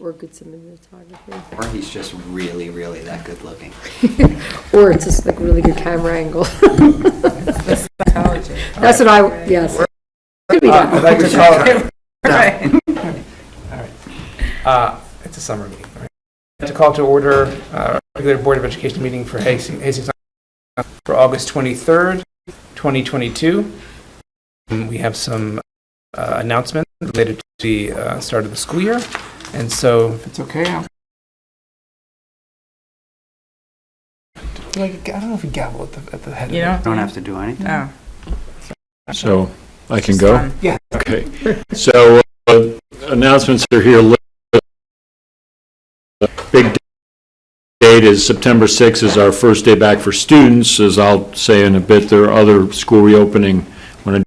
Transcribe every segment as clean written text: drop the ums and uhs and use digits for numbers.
Or good cinematography. Or he's just really, really that good looking. Or it's just like really good camera angle. That's psychology. That's what I, yes. Could be I'd done. like to call it. Right. All right. It's a summer meeting. Right? To call to order regular Board of Education meeting for Hastings for August 23rd, 2022. And we have some announcements related to the start of the school year. And so, if it's okay, I don't know if we gavel at the head You of it. Don't have to do anything. No. So I can It's go? fun. Yeah. Okay. So announcements are here. Big date is September 6th is our first day back for students. As I'll say in a bit, there are other school reopening. When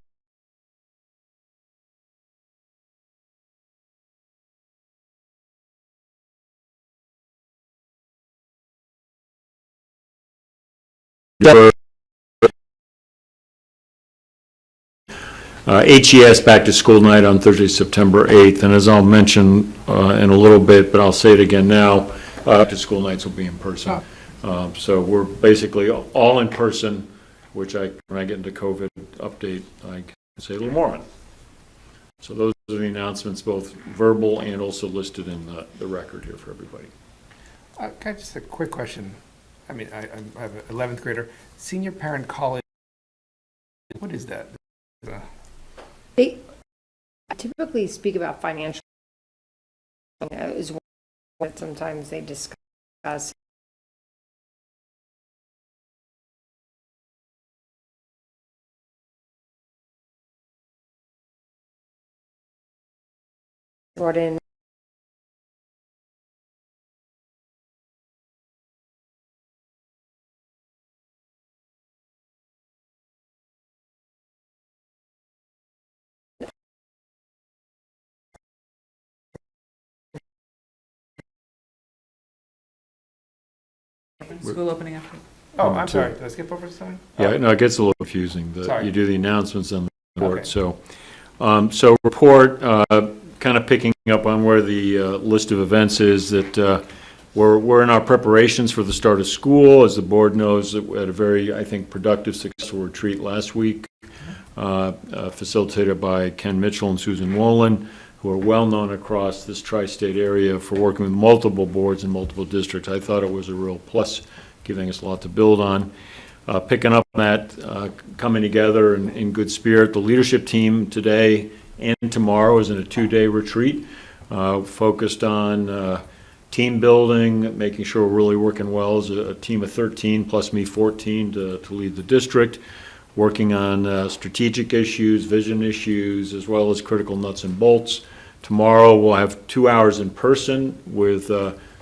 HES back to school night on Thursday, September 8th, and as I'll mention in a little bit, but I'll say it again now, back to school nights will be in person. So we're basically all in person, which when I get into COVID update, I can say a little more on. So those are the announcements, both verbal and also listed in the record here for everybody. Can I just a quick question? I mean, I have an 11th grader, senior parent college. What is that? They typically speak about financial is one that sometimes they discuss. Brought in School opening after. Oh, I'm sorry. Did I skip over something? Yeah, no, it gets a little confusing. Sorry. You do the announcements and the report. Okay. So report, kind of picking up on where the list of events is, that we're in our preparations for the start of school. As the board knows, we had a very, I think, productive, successful retreat last week, facilitated by Ken Mitchell and Susan Wolin, who are well known across this tri-state area for working with multiple boards in multiple districts. I thought it was a real plus, giving us a lot to build on. Picking up on that, coming together in good spirit. The leadership team today and tomorrow is in a 2-day retreat, focused on team building, making sure we're really working well as a team of 13, plus me 14 to lead the district, working on strategic issues, vision issues, as well as critical nuts and bolts. Tomorrow we'll have 2 hours in person with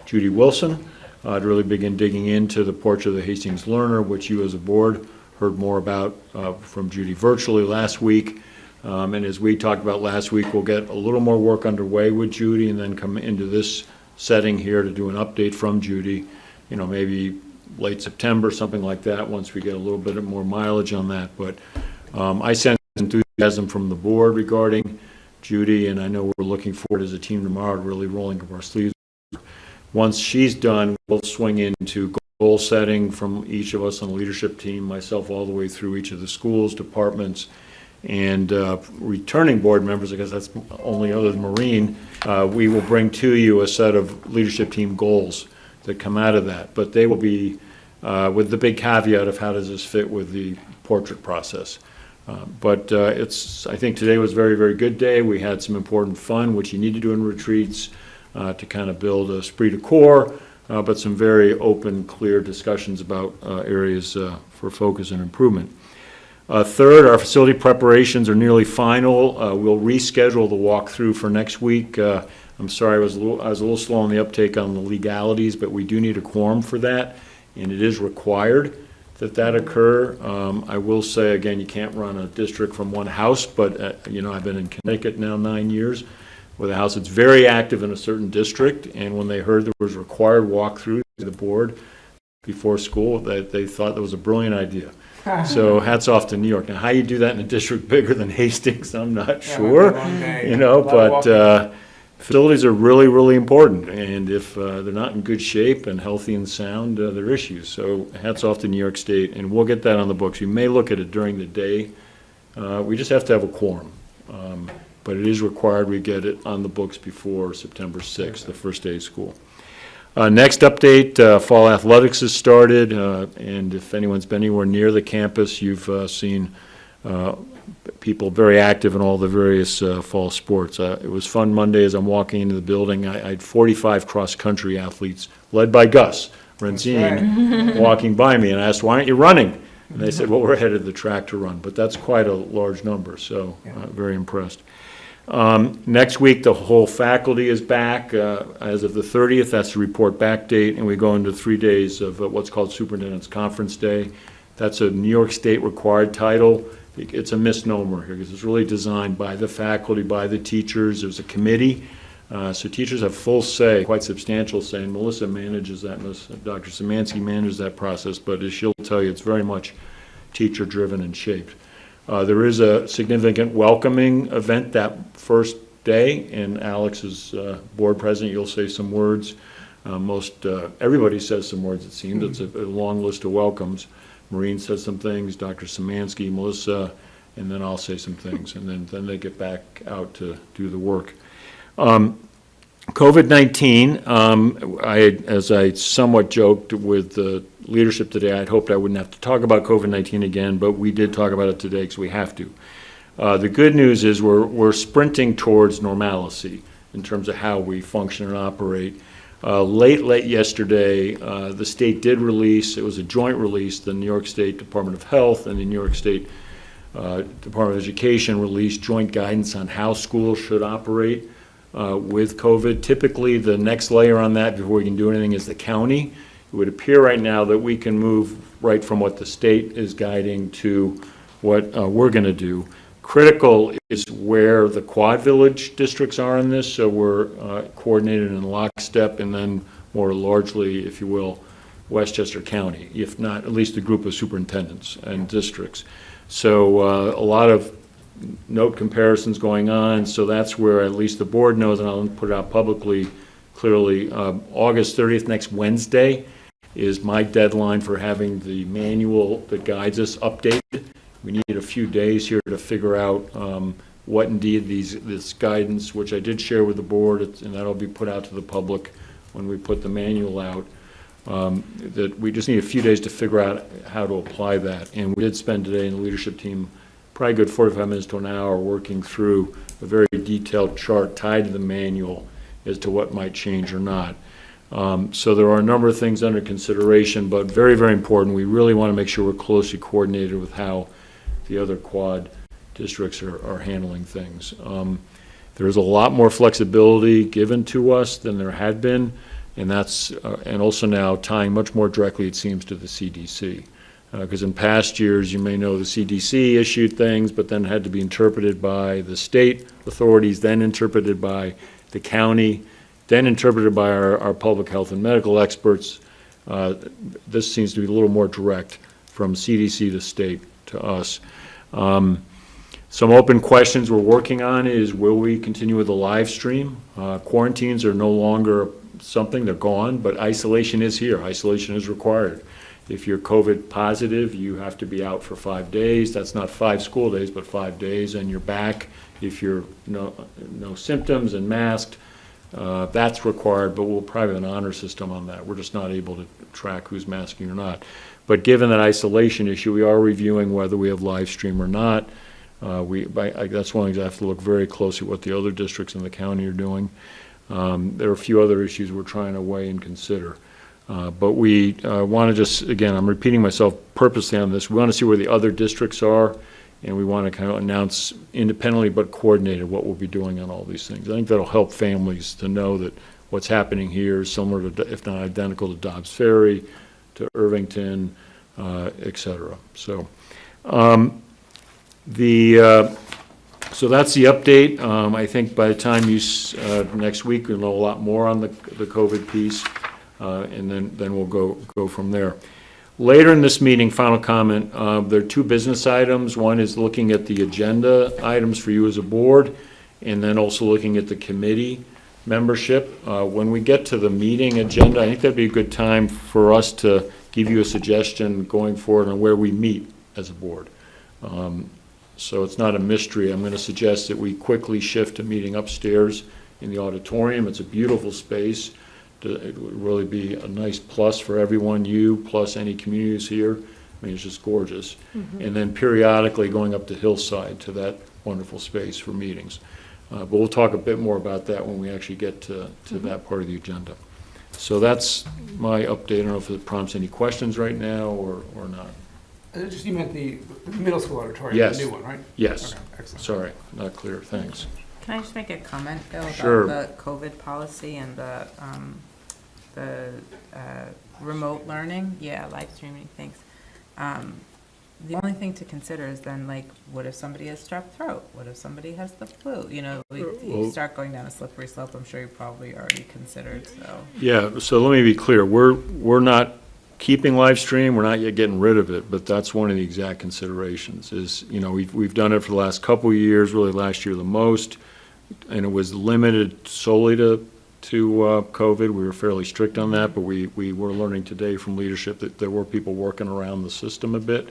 Judy Wilson to really begin digging into the portrait of the Hastings learner, which you as a board heard more about from Judy virtually last week. And as we talked about last week, we'll get a little more work underway with Judy and then come into this setting here to do an update from Judy, maybe late September, something like that, once we get a little bit more mileage on that. But I sense enthusiasm from the board regarding Judy, and I know we're looking forward as a team tomorrow to really rolling up our sleeves. Once she's done, we'll swing into goal setting from each of us on the leadership team, myself all the way through each of the schools, departments, and returning board members, I guess that's only other than Maureen. We will bring to you a set of leadership team goals that come out of that, but they will be with the big caveat of how does this fit with the portrait process. But I think today was a very, very good day. We had some important fun, which you need to do in retreats to kind of build a esprit de corps, but some very open, clear discussions about areas for focus and improvement. Third, our facility preparations are nearly final. We'll reschedule the walkthrough for next week. I'm sorry, I was a little slow on the uptake on the legalities, but we do need a quorum for that, and it is required that occur. I will say, again, you can't run a district from one house, but I've been in Connecticut now 9 years with a house that's very active in a certain district, and when they heard there was required walkthrough to the board before school, they thought that was a brilliant idea. So hats off to New York. Now, how you do that in a district bigger than Hastings, I'm not sure. facilities are really, really important, and if they're not in good shape and healthy and sound, there are issues. So hats off to New York State, and we'll get that on the books. You may look at it during the day. We just have to have a quorum, but it is required we get it on the books before September 6th, the first day of school. Next update, fall athletics has started, and if anyone's been anywhere near the campus, you've seen people very active in all the various fall sports. It was fun Monday as I'm walking into the building. I had 45 cross-country athletes, led by Gus Renzine, walking by me, and I asked, "Why aren't you running?" And they said, "Well, we're headed to the track to run," but that's quite a large number, so very impressed. Next week, the whole faculty is back as of the 30th. That's the report back date, and we go into 3 days of what's called Superintendent's Conference Day. That's a New York State required title. It's a misnomer here because it's really designed by the faculty, by the teachers. There's a committee, so teachers have full say, quite substantial say, and Melissa manages that. Dr. Szymanski manages that process, but as she'll tell you, it's very much teacher-driven and shaped. There is a significant welcoming event that first day, and Alex is board president. You'll say some words. Everybody says some words, it seems. It's a long list of welcomes. Maureen says some things, Dr. Szymanski, Melissa, and then I'll say some things, and then they get back out to do the work. COVID-19, as I somewhat joked with the leadership today, I'd hoped I wouldn't have to talk about COVID-19 again, but we did talk about it today because we have to. The good news is we're sprinting towards normalcy in terms of how we function and operate. Late yesterday, the state did release, it was a joint release, the New York State Department of Health and the New York State Department of Education released joint guidance on how schools should operate with COVID. Typically, the next layer on that before we can do anything is the county. It would appear right now that we can move right from what the state is guiding to what we're going to do. Critical is where the Quad Village districts are in this, so we're coordinated in lockstep, and then more largely, if you will, Westchester County, if not at least a group of superintendents and districts. So a lot of note comparisons going on, so that's where at least the board knows, and I'll put it out publicly clearly, August 30th, next Wednesday, is my deadline for having the manual that guides us updated. We need a few days here to figure out what indeed this guidance, which I did share with the board, and that'll be put out to the public when we put the manual out, that we just need a few days to figure out how to apply that. And we did spend today in the leadership team probably a good 45 minutes to an hour working through a very detailed chart tied to the manual as to what might change or not. So there are a number of things under consideration, but very, very important. We really want to make sure we're closely coordinated with how the other quad districts are handling things. There's a lot more flexibility given to us than there had been, and that's and also now tying much more directly, it seems, to the CDC. Because in past years, you may know the CDC issued things, but then had to be interpreted by the state authorities, then interpreted by the county, then interpreted by our public health and medical experts. This seems to be a little more direct from CDC to state to us. Some open questions we're working on is, will we continue with the live stream? Quarantines are no longer something, they're gone, but isolation is here. Isolation is required. If you're COVID positive, you have to be out for 5 days. That's not 5 school days, but 5 days, and you're back. If you're no symptoms and masked, that's required, but we'll probably have an honor system on that. We're just not able to track who's masking or not. But given that isolation issue, we are reviewing whether we have live stream or not. That's one thing I have to look very closely at what the other districts in the county are doing. There are a few other issues we're trying to weigh and consider. But we want to just, again, I'm repeating myself purposely on this, we want to see where the other districts are, and we want to kind of announce independently but coordinated what we'll be doing on all these things. I think that'll help families to know that what's happening here is similar to, if not identical to Dobbs Ferry, to Irvington, et cetera. So, so that's the update. I think by the time next week, we'll know a lot more on the COVID piece. And then we'll go from there. Later in this meeting, final comment, there are 2 business items. One is looking at the agenda items for you as a board, and then also looking at the committee membership. When we get to the meeting agenda, I think that'd be a good time for us to give you a suggestion going forward on where we meet as a board. So it's not a mystery. I'm going to suggest that we quickly shift to meeting upstairs in the auditorium. It's a beautiful space. It would really be a nice plus for everyone, you plus any communities here. I mean, it's just gorgeous. And then periodically going up to Hillside to that wonderful space for meetings. But we'll talk a bit more about that when we actually get to that part of the agenda. So that's my update. I don't know if it prompts any questions right now or not. Just, you meant the middle school auditorium, Yes. the new one, right? Yes. Okay, excellent. Sorry, not clear. Thanks. Can I just make a comment, Bill, about Sure. the COVID policy and the remote learning? Yeah, live streaming, thanks. The only thing to consider is then, like, what if somebody has strep throat? What if somebody has the flu? You know, you Well- start going down a slippery slope, I'm sure you probably already considered, so. Yeah, so let me be clear. We're not keeping live stream, we're not yet getting rid of it, but that's one of the exact considerations is, you know, we've done it for the last couple of years, really last year the most, and it was limited solely to COVID. We were fairly strict on that, but we were learning today from leadership that there were people working around the system a bit.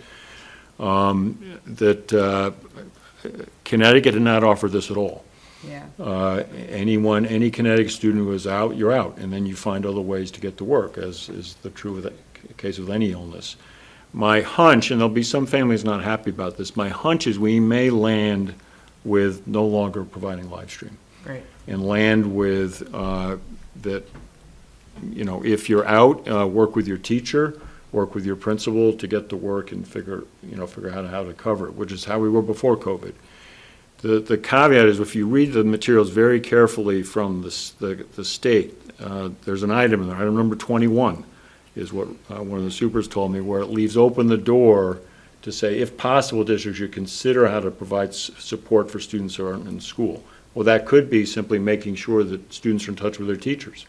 Connecticut did not offer this at all. Yeah. Any Connecticut student who is out, you're out, and then you find other ways to get to work, as is the true with the case with any illness. My hunch, and there'll be some families not happy about this, my hunch is we may land with no longer providing live stream. Great. And land with that, you know, if you're out, work with your teacher, work with your principal to get to work and figure out how to cover it, which is how we were before COVID. The caveat is if you read the materials very carefully from the state, there's an item in there, item number 21 is what one of the supers told me, where it leaves open the door to say, if possible, districts should consider how to provide support for students who aren't in school. Well, that could be simply making sure that students are in touch with their teachers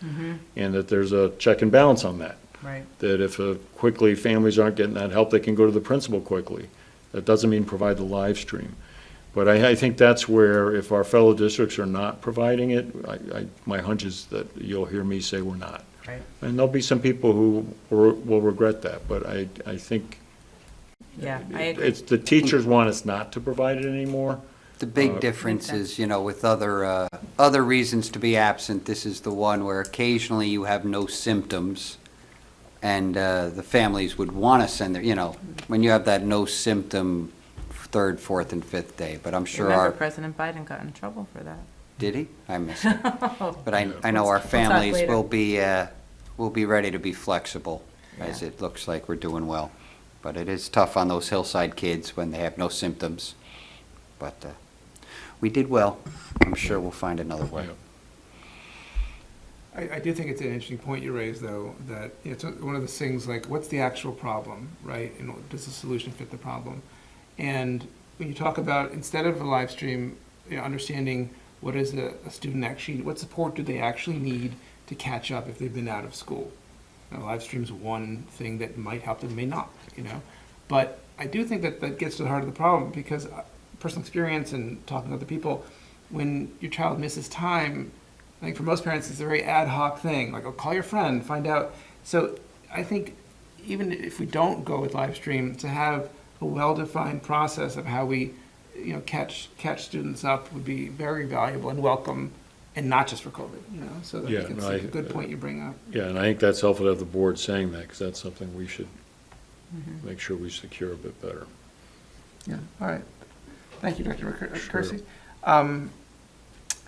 and that there's a check and balance on that. Right. That if quickly families aren't getting that help, they can go to the principal quickly. That doesn't mean provide the live stream. But I think that's where, if our fellow districts are not providing it, my hunch is that you'll hear me say we're not. Right. And there'll be some people who will regret that, but I think Yeah, I agree. it's the teachers want us not to provide it anymore. The big difference is, you know, with other reasons to be absent, this is the one where occasionally you have no symptoms, and the families would want to send their, you know, when you have that no symptom third, fourth, and fifth day. But I'm sure Remember President Biden got in trouble for that. did he? I missed it. But I know our families later. will be ready to be flexible, as Yeah. it looks like we're doing well. But it is tough on those hillside kids when they have no symptoms. But we did well. I'm sure we'll find another way. I do think it's an interesting point you raised, though, that it's one of those things like, what's the actual problem, right? And does the solution fit the problem? And when you talk about, instead of a live stream, you know, understanding what is a student actually, what support do they actually need to catch up if they've been out of school? Now, live stream's one thing that might help them, may not, you know? But I do think that gets to the heart of the problem, because personal experience and talking to other people, when your child misses time, I think for most parents it's a very ad hoc thing, like, oh, call your friend, find out. So I think even if we don't go with live stream, to have a well-defined process of how we, you know, catch students up would be very valuable and welcome, and not just for COVID, you know. So I think it's a good point you bring up. Yeah, and I think that's helpful to have the board saying that, because that's something we should make sure we secure a bit better. Yeah, all right. Thank you, Dr. Sure. Kersey. I'm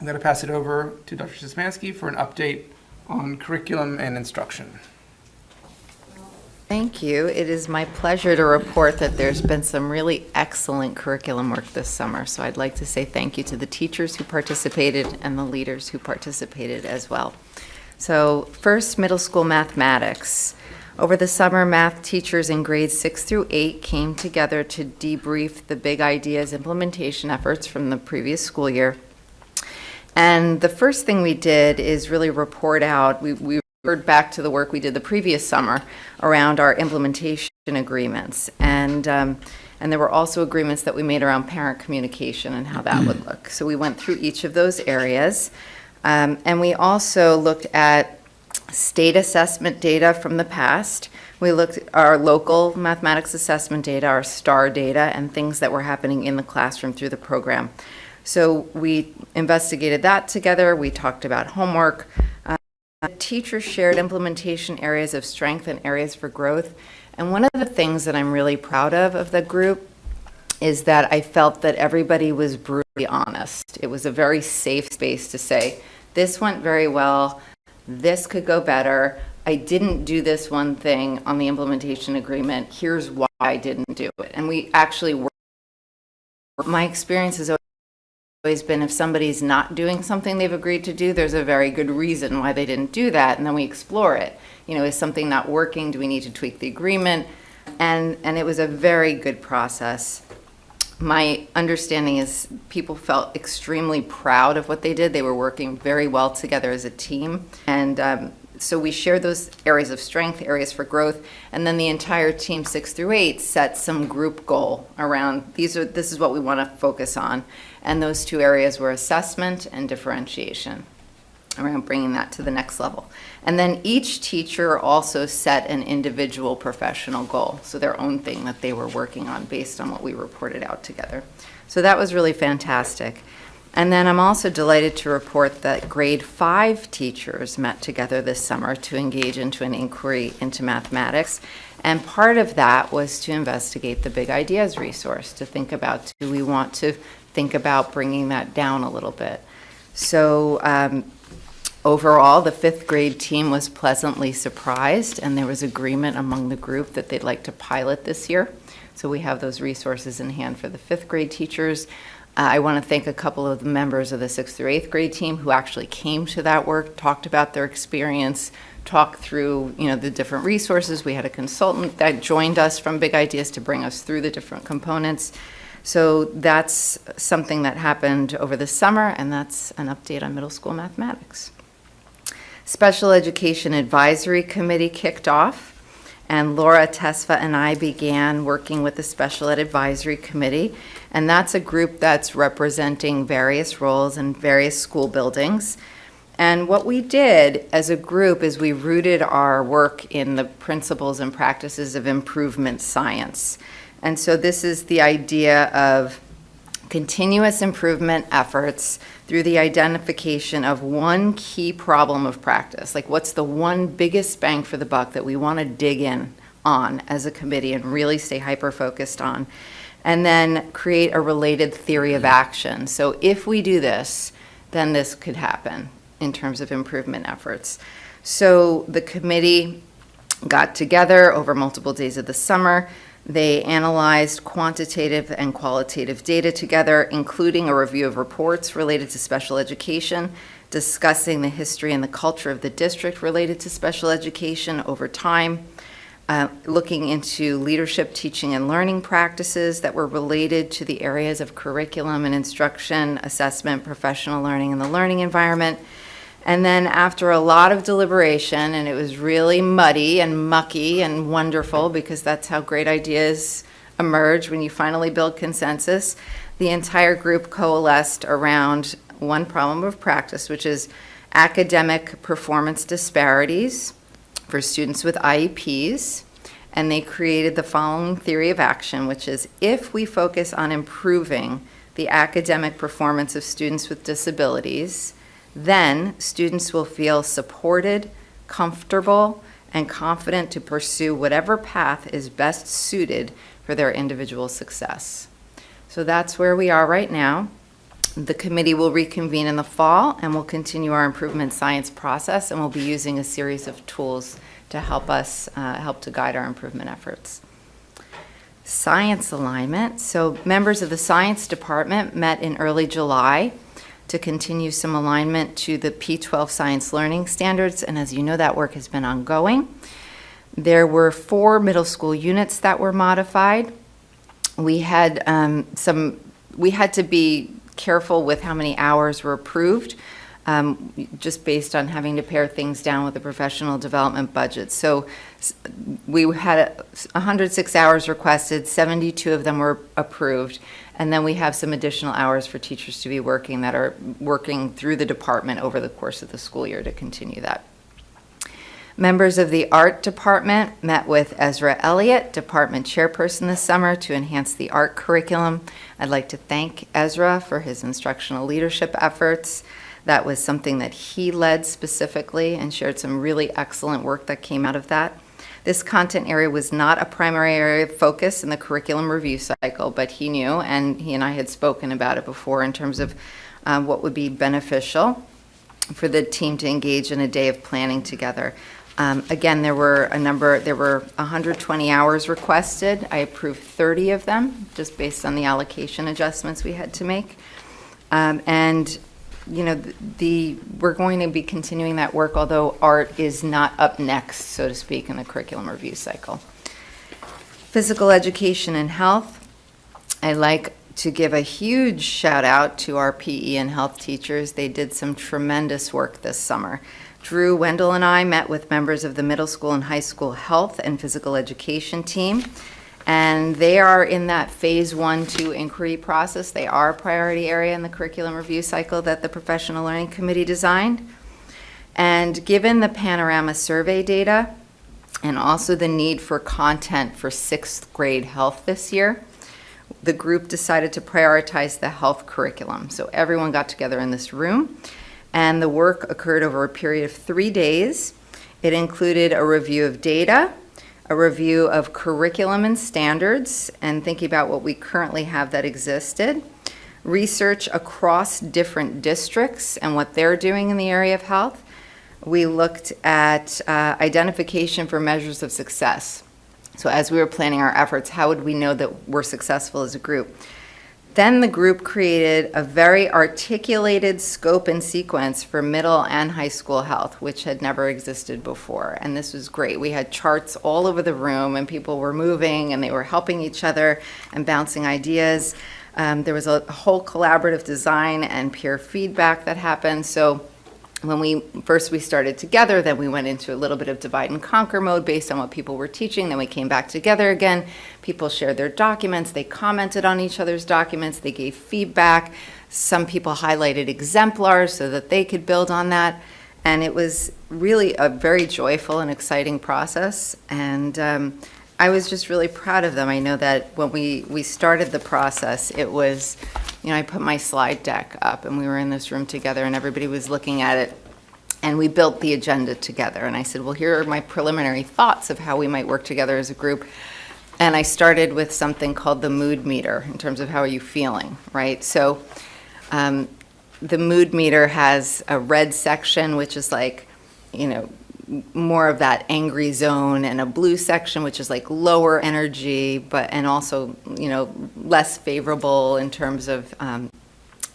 going to pass it over to Dr. Szymanski for an update on curriculum and instruction. Thank you. It is my pleasure to report that there's been some really excellent curriculum work this summer. So I'd like to say thank you to the teachers who participated and the leaders who participated as well. So first, middle school mathematics. Over the summer, math teachers in grades 6 through 8 came together to debrief the big ideas implementation efforts from the previous school year. And the first thing we did is really report out, we referred back to the work we did the previous summer around our implementation agreements. And there were also agreements that we made around parent communication and how that would look. So we went through each of those areas. And we also looked at state assessment data from the past. We looked at our local mathematics assessment data, our STAR data, and things that were happening in the classroom through the program. So we investigated that together. We talked about homework. Teachers shared implementation areas of strength and areas for growth. And one of the things that I'm really proud of the group is that I felt that everybody was brutally honest. It was a very safe space to say, this went very well, this could go better, I didn't do this one thing on the implementation agreement, here's why I didn't do it. And we actually worked. My experience has always been if somebody's not doing something they've agreed to do, there's a very good reason why they didn't do that, and then we explore it. You know, is something not working? Do we need to tweak the agreement? And it was a very good process. My understanding is people felt extremely proud of what they did. They were working very well together as a team. And so we shared those areas of strength, areas for growth, and then the entire team 6 through 8 set some group goal around this is what we want to focus on. And those 2 areas were assessment and differentiation, around bringing that to the next level. And then each teacher also set an individual professional goal, so their own thing that they were working on based on what we reported out together. So that was really fantastic. And then I'm also delighted to report that grade 5 teachers met together this summer to engage into an inquiry into mathematics. And part of that was to investigate the Big Ideas resource, to think about, do we want to think about bringing that down a little bit? So overall, the 5th grade team was pleasantly surprised, and there was agreement among the group that they'd like to pilot this year. So we have those resources in hand for the 5th grade teachers. I want to thank a couple of the members of the 6th through 8th grade team who actually came to that work, talked about their experience, talked through, the different resources. We had a consultant that joined us from Big Ideas to bring us through the different components. So that's something that happened over the summer, and that's an update on middle school mathematics. Special Education Advisory Committee kicked off, and Laura Tesfa and I began working with the Special Ed Advisory Committee, and that's a group that's representing various roles in various school buildings. And what we did as a group is we rooted our work in the principles and practices of improvement science. And so this is the idea of continuous improvement efforts through the identification of one key problem of practice. Like, what's the one biggest bang for the buck that we want to dig in on as a committee and really stay hyper-focused on? And then create a related theory of action. So if we do this, then this could happen in terms of improvement efforts. So the committee got together over multiple days of the summer. They analyzed quantitative and qualitative data together, including a review of reports related to special education, discussing the history and the culture of the district related to special education over time, looking into leadership, teaching, and learning practices that were related to the areas of curriculum and instruction, assessment, professional learning, and the learning environment. And then after a lot of deliberation, and it was really muddy and mucky and wonderful because that's how great ideas emerge when you finally build consensus, the entire group coalesced around one problem of practice, which is academic performance disparities for students with IEPs. And they created the following theory of action, which is if we focus on improving the academic performance of students with disabilities, then students will feel supported, comfortable, and confident to pursue whatever path is best suited for their individual success. So that's where we are right now. The committee will reconvene in the fall, and we'll continue our improvement science process, and we'll be using a series of tools to help us help to guide our improvement efforts. Science alignment. So members of the science department met in early July to continue some alignment to the P12 science learning standards, and as you know, that work has been ongoing. There were 4 middle school units that were modified. We had we had to be careful with how many hours were approved just based on having to pare things down with the professional development budget. So we had 106 hours requested, 72 of them were approved, and then we have some additional hours for teachers to be working that are working through the department over the course of the school year to continue that. Members of the art department met with Ezra Elliott, department chairperson, this summer to enhance the art curriculum. I'd like to thank Ezra for his instructional leadership efforts. That was something that he led specifically and shared some really excellent work that came out of that. This content area was not a primary area of focus in the curriculum review cycle, but he knew, and he and I had spoken about it before in terms of what would be beneficial for the team to engage in a day of planning together. Again, there were 120 hours requested. I approved 30 of them, just based on the allocation adjustments we had to make. And, you know, we're going to be continuing that work, although art is not up next, so to speak, in the curriculum review cycle. Physical education and health. I like to give a huge shout out to our PE and health teachers. They did some tremendous work this summer. Drew, Wendell, and I met with members of the middle school and high school health and physical education team, and they are in that phase 1-2 inquiry process. They are a priority area in the curriculum review cycle that the Professional Learning Committee designed. And given the panorama survey data and also the need for content for 6th grade health this year, the group decided to prioritize the health curriculum. So everyone got together in this room, and the work occurred over a period of 3 days. It included a review of data, a review of curriculum and standards, and thinking about what we currently have that existed, research across different districts and what they're doing in the area of health. We looked at identification for measures of success. So as we were planning our efforts, how would we know that we're successful as a group? Then the group created a very articulated scope and sequence for middle and high school health, which had never existed before. And this was great. We had charts all over the room, and people were moving, and they were helping each other and bouncing ideas. There was a whole collaborative design and peer feedback that happened. So when we started together, then we went into a little bit of divide and conquer mode based on what people were teaching. Then we came back together again. People shared their documents. They commented on each other's documents. They gave feedback. Some people highlighted exemplars so that they could build on that. And it was really a very joyful and exciting process. And I was just really proud of them. I know that when we started the process, it was, you know, I put my slide deck up, and we were in this room together, and everybody was looking at it, and we built the agenda together. And I said, well, here are my preliminary thoughts of how we might work together as a group. And I started with something called the mood meter, in terms of how are you feeling, right? So the mood meter has a red section, which is like, you know, more of that angry zone, and a blue section, which is like lower energy, and also, you know, less favorable in terms of,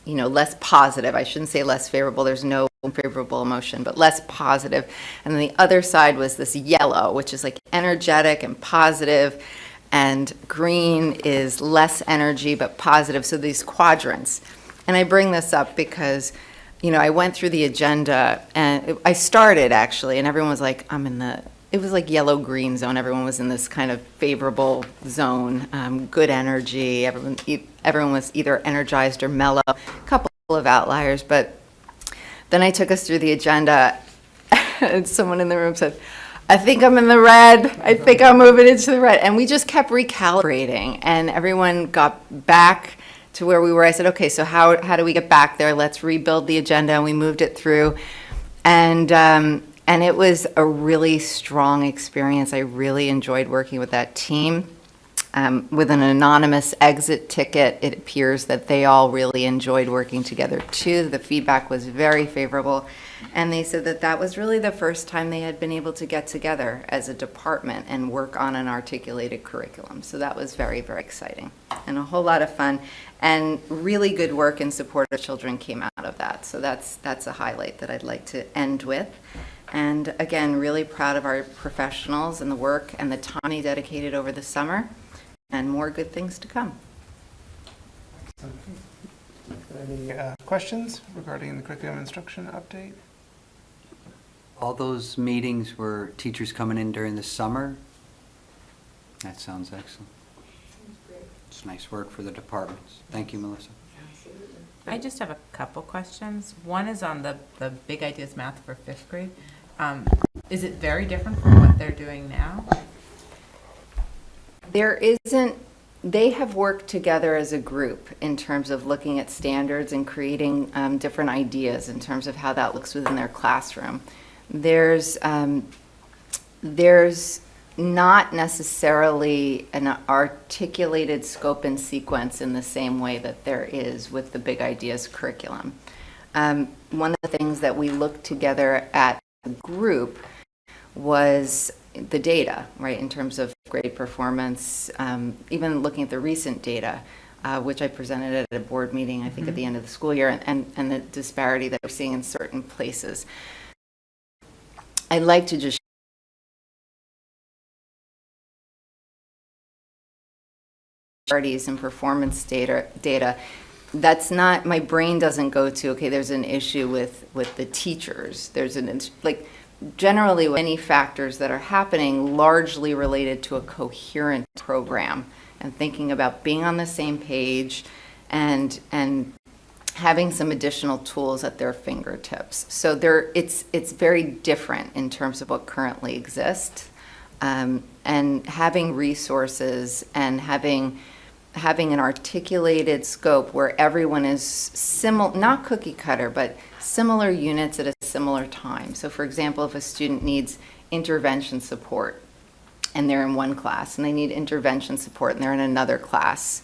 you know, less positive. I shouldn't say less favorable. There's no favorable emotion, but less positive. And then the other side was this yellow, which is like energetic and positive, and green is less energy but positive. So these quadrants. And I bring this up because, you know, I went through the agenda, and I started actually, and everyone was like, it was like yellow-green zone. Everyone was in this kind of favorable zone, good energy. Everyone was either energized or mellow, a couple of outliers. But then I took us through the agenda, and someone in the room said, I think I'm in the red. I think I'm moving into the red. And we just kept recalibrating, and everyone got back to where we were. I said, okay, so how do we get back there? Let's rebuild the agenda. And we moved it through. And it was a really strong experience. I really enjoyed working with that team. With an anonymous exit ticket, it appears that they all really enjoyed working together too. The feedback was very favorable. And they said that that was really the first time they had been able to get together as a department and work on an articulated curriculum. So that was very, very exciting and a whole lot of fun. And really good work in support of children came out of that. So that's a highlight that I'd like to end with. And again, really proud of our professionals and the work and the time they dedicated over the summer, and more good things to come. Any questions regarding the curriculum instruction update? All those meetings were teachers coming in during the summer? That sounds excellent. It's nice work for the departments. Thank you, Melissa. I just have a couple questions. One is on the Big Ideas Math for fifth grade. Is it very different from what they're doing now? There isn't, they have worked together as a group in terms of looking at standards and creating different ideas in terms of how that looks within their classroom. There's not necessarily an articulated scope and sequence in the same way that there is with the Big Ideas curriculum. One of the things that we looked together at the group was the data, right, in terms of grade performance, even looking at the recent data, which I presented at a board meeting, I think, at the end of the school year, and the disparity that we're seeing in certain places. I'd like to just disparities in performance data. That's not, my brain doesn't go to, okay, there's an issue with the teachers. There's like, generally, any factors that are happening largely related to a coherent program and thinking about being on the same page and having some additional tools at their fingertips. So it's very different in terms of what currently exists, and having resources and having an articulated scope where everyone is similar, not cookie cutter, but similar units at a similar time. So for example, if a student needs intervention support and they're in one class, and they need intervention support and they're in another class,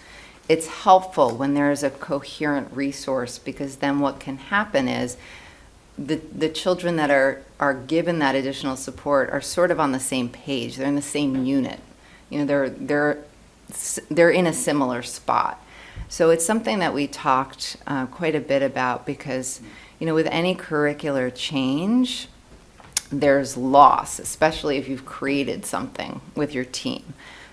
it's helpful when there is a coherent resource, because then what can happen is the children that are given that additional support are sort of on the same page. They're in the same unit. You know, they're in a similar spot. So it's something that we talked quite a bit about, because, you know, with any curricular change, there's loss, especially if you've created something with your team.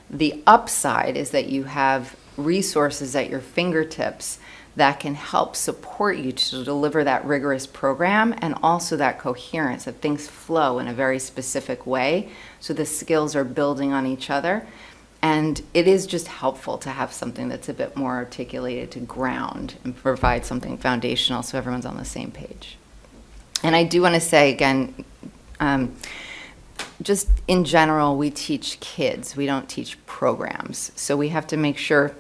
The upside is that you have resources at your fingertips that can help support you to deliver that rigorous program, and also that coherence, that things flow in a very specific way, so the skills are building on each other. And it is just helpful to have something that's a bit more articulated to ground and provide something foundational so everyone's on the same page. And I do want to say again, just in general, we teach kids, we don't teach programs. So we have to make sure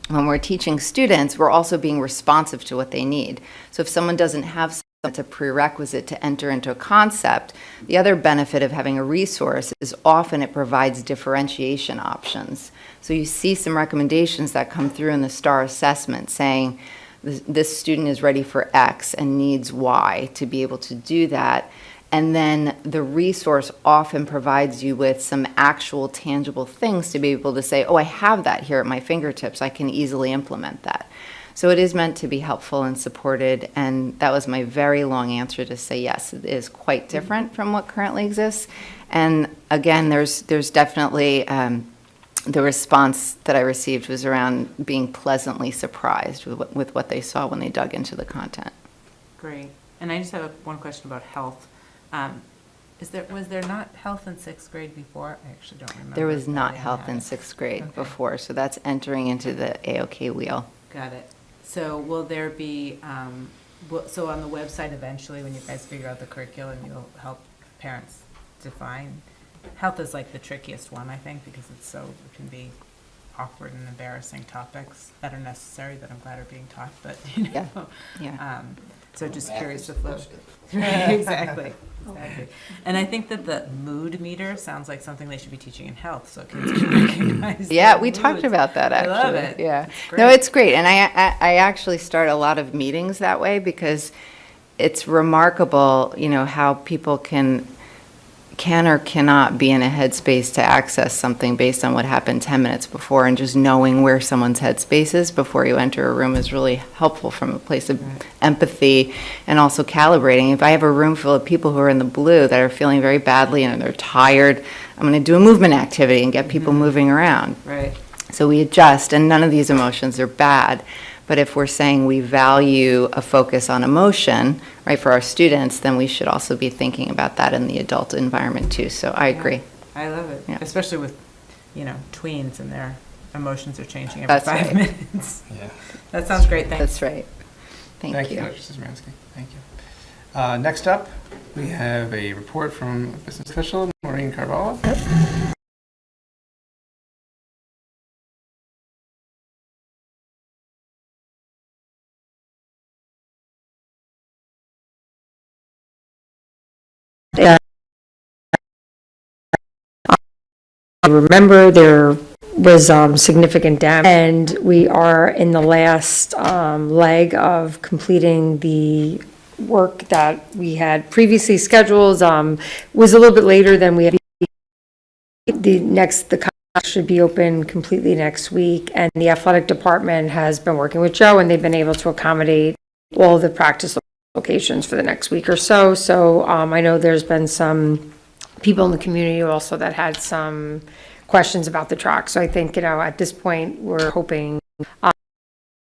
when we're teaching students, we're also being responsive to what they need. So if someone doesn't have something that's a prerequisite to enter into a concept, the other benefit of having a resource is often it provides differentiation options. So you see some recommendations that come through in the STAR assessment saying this student is ready for X and needs Y to be able to do that. And then the resource often provides you with some actual tangible things to be able to say, oh, I have that here at my fingertips. I can easily implement that. So it is meant to be helpful and supported. And that was my very long answer to say, yes, it is quite different from what currently exists. And again, there's definitely the response that I received was around being pleasantly surprised with what they saw when they dug into the content. Great. And I just have one question about health. Was there not health in sixth grade before? I actually don't remember. There was not I health had in it. sixth grade Okay. before, so that's entering into the AOK wheel. Got it. So will there be, so on the website eventually, when you guys figure out the curriculum, you'll help parents define? Health is like the trickiest one, I think, because it can be awkward and embarrassing topics that are necessary that I'm glad are being taught, but, you know. Yeah. So just Math curious is if supposed to. Exactly. And I think that the mood meter sounds like something they should be teaching in health, so kids can recognize. Yeah, their we talked moods. about that, I actually. love it. Yeah. It's No, great. it's great. And I actually start a lot of meetings that way, because it's remarkable, you know, how people can or cannot be in a headspace to access something based on what happened 10 minutes before, and just knowing where someone's headspace is before you enter a room is really helpful from a place of empathy, and also calibrating. If I have a room full of people who are in the blue that are feeling very badly and they're tired, I'm going to do a movement activity and get people moving around. Right. So we adjust, and none of these emotions are bad, But if we're saying we value a focus on emotion, right, for our students, then we should also be thinking about that in the adult environment too. So I agree. I love it, Yeah. especially with, tweens and their emotions are changing every That's 5 right. minutes. Yeah. That sounds great, thanks. That's right. Thank you. Dr. Zimransky. Thank you. Next up, we have a report from business official Maureen Carvalho. I remember there was significant damage, and we are in the last leg of completing the work that we had previously scheduled. Was a little bit later than we had. The college should be open completely next week, and the athletic department has been working with Joe, and they've been able to accommodate all the practice locations for the next week or so. So I know there's been some people in the community also that had some questions about the track. So I think, at this point, we're hoping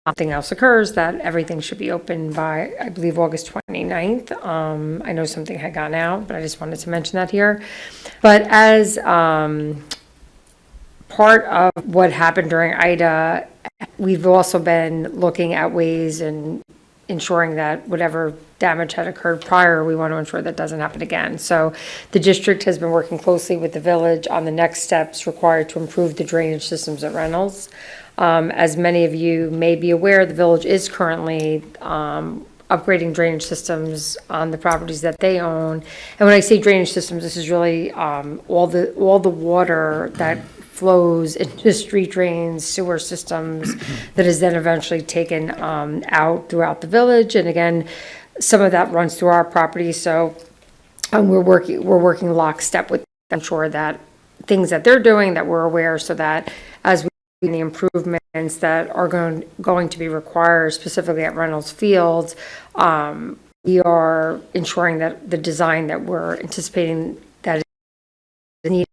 nothing else occurs, that everything should be open by, I believe, August 29th. I know something had gone out, but I just wanted to mention that here. But as part of what happened during Ida, we've also been looking at ways and ensuring that whatever damage had occurred prior, we want to ensure that doesn't happen again. So the district has been working closely with the village on the next steps required to improve the drainage systems at Reynolds. As many of you may be aware, the village is currently upgrading drainage systems on the properties that they own. And when I say drainage systems, this is really all the water that flows into street drains, sewer systems, that is then eventually taken out throughout the village. And again, some of that runs through our property. So we're working lockstep with them, ensure that things that they're doing, that we're aware, so that as we do the improvements that are going to be required specifically at Reynolds Field, we are ensuring that the design that we're anticipating that is needed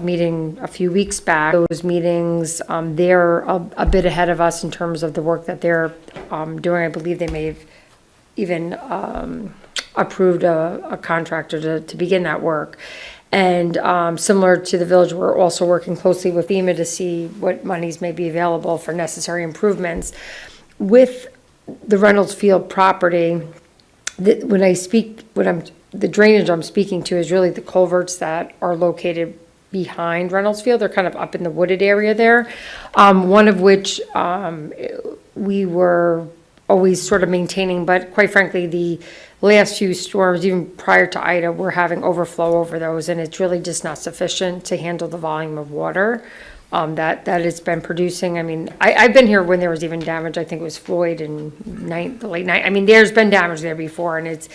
meeting a few weeks back. Those meetings, they're a bit ahead of us in terms of the work that they're doing. I believe they may have even approved a contractor to begin that work. And similar to the village, we're also working closely with FEMA to see what monies may be available for necessary improvements. With the Reynolds Field property, the drainage I'm speaking to is really the culverts that are located behind Reynolds Field. They're kind of up in the wooded area there. One of which we were always sort of maintaining, but quite frankly, the last few storms, even prior to Ida, we're having overflow over those, and it's really just not sufficient to handle the volume of water that it's been producing. I mean, I've been here when there was even damage. I think it was Floyd in the late night. I mean, there's been damage there before, and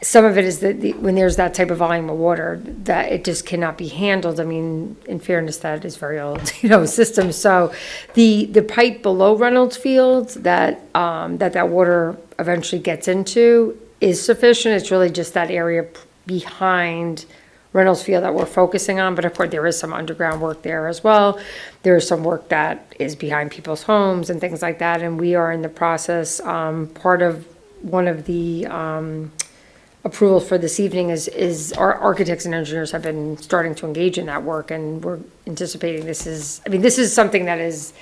some of it is that when there's that type of volume of water, that it just cannot be handled. I mean, in fairness, that is very old, system. So the pipe below Reynolds Field that water eventually gets into is sufficient. It's really just that area behind Reynolds Field that we're focusing on, but of course there is some underground work there as well. There is some work that is behind people's homes and things like that, and we are in the process. Part of one of the approvals for this evening is our architects and engineers have been starting to engage in that work, and we're anticipating this is something that is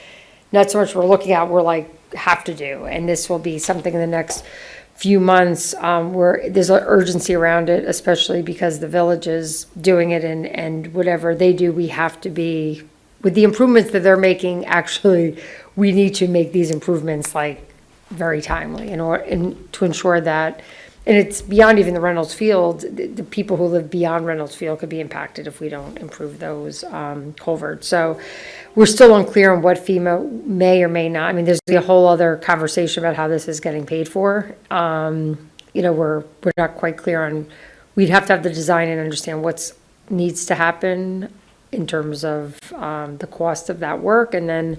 not so much we're looking at, we're have to do, and this will be something in the next few months where there's an urgency around it, especially because the village is doing it, and whatever they do, we have to be, with the improvements that they're making, actually, we need to make these improvements very timely and to ensure that, and it's beyond even the Reynolds Field, the people who live beyond Reynolds Field could be impacted if we don't improve those culverts. So we're still unclear on what FEMA may or may not. I mean, there's a whole other conversation about how this is getting paid for. We're not quite clear on, we'd have to have the design and understand what needs to happen in terms of the cost of that work. And then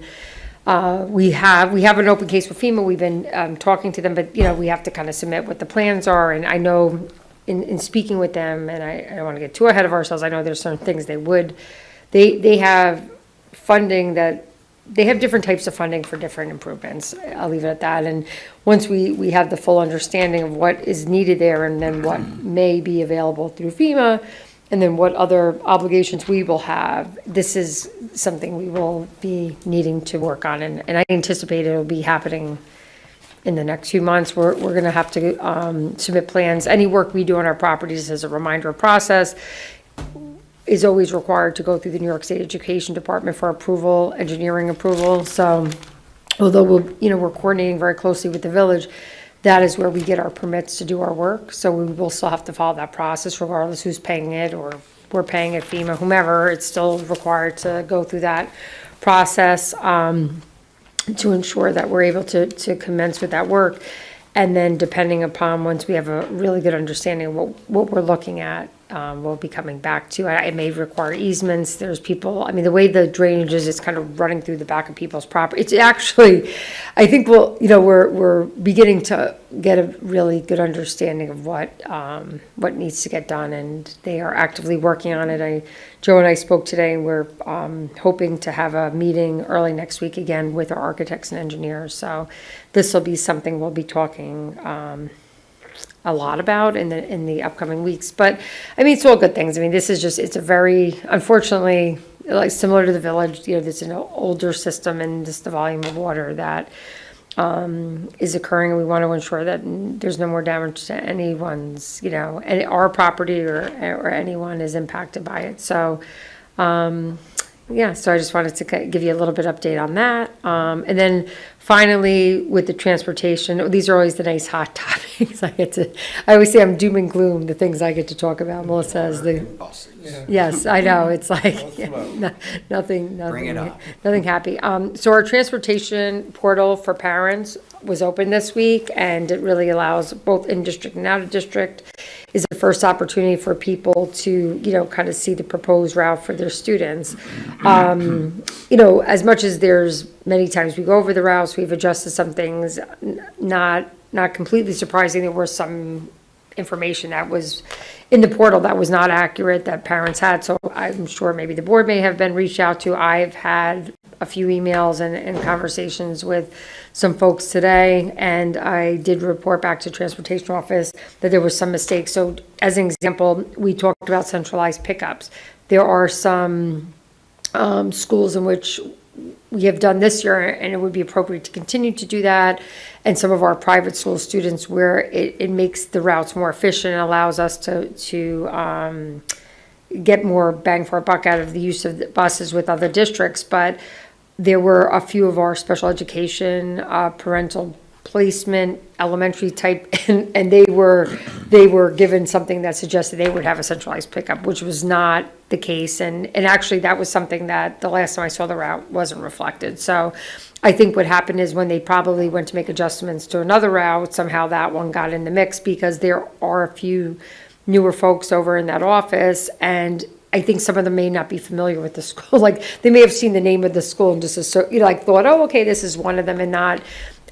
we have an open case with FEMA. We've been talking to them, but, you know, we have to kind of submit what the plans are. And I know in speaking with them, and I don't want to get too ahead of ourselves, I know there's certain things they have funding that, they have different types of funding for different improvements. I'll leave it at that. And once we have the full understanding of what is needed there, and then what may be available through FEMA, and then what other obligations we will have, this is something we will be needing to work on. And I anticipate it'll be happening in the next few months. We're going to have to submit plans. Any work we do on our properties, as a reminder of process, is always required to go through the New York State Education Department for approval, engineering approval. So although we're coordinating very closely with the village, that is where we get our permits to do our work. So we will still have to follow that process regardless who's paying it, or we're paying it, FEMA, whomever. It's still required to go through that process to ensure that we're able to commence with that work. And then depending upon, once we have a really good understanding of what we're looking at, we'll be coming back to. It may require easements. There's people, I mean, the way the drainage is, it's kind of running through the back of people's property. It's actually, I think we're beginning to get a really good understanding of what needs to get done, and they are actively working on it. Joe and I spoke today, and we're hoping to have a meeting early next week again with our architects and engineers. So this will be something we'll be talking a lot about in the upcoming weeks. But I mean, it's all good things. I mean, this is just, it's a very, unfortunately, like similar to the village, there's an older system, and just the volume of water that is occurring. And we want to ensure that there's no more damage to anyone's, our property or anyone is impacted by it. So, so I just wanted to give you a little bit update on that. And then finally, with the transportation, these are always the nice hot topics. I always say I'm doom and gloom, the things I get to talk about. Melissa has Buses. yes, I know, it's like, nothing, Bring it up. nothing happy. So our transportation portal for parents was open this week, and it really allows both in-district and out-of-district, is the first opportunity for people to, kind of see the proposed route for their students. As much as there's many times we go over the routes, we've adjusted some things, not completely surprising. There was some information that was in the portal that was not accurate that parents had. So I'm sure maybe the board may have been reached out to. I've had a few emails and conversations with some folks today, and I did report back to transportation office that there was some mistakes. So as an example, we talked about centralized pickups. There are some schools in which we have done this year, and it would be appropriate to continue to do that. And some of our private school students, where it makes the routes more efficient and allows us to get more bang for our buck out of the use of the buses with other districts. But there were a few of our special education, parental placement, elementary type, and they were given something that suggested they would have a centralized pickup, which was not the case. And actually, that was something that the last time I saw the route wasn't reflected. So I think what happened is when they probably went to make adjustments to another route, somehow that one got in the mix, because there are a few newer folks over in that office, and I think some of them may not be familiar with the school. Like, they may have seen the name of the school and just thought, oh, okay, this is one of them, and not.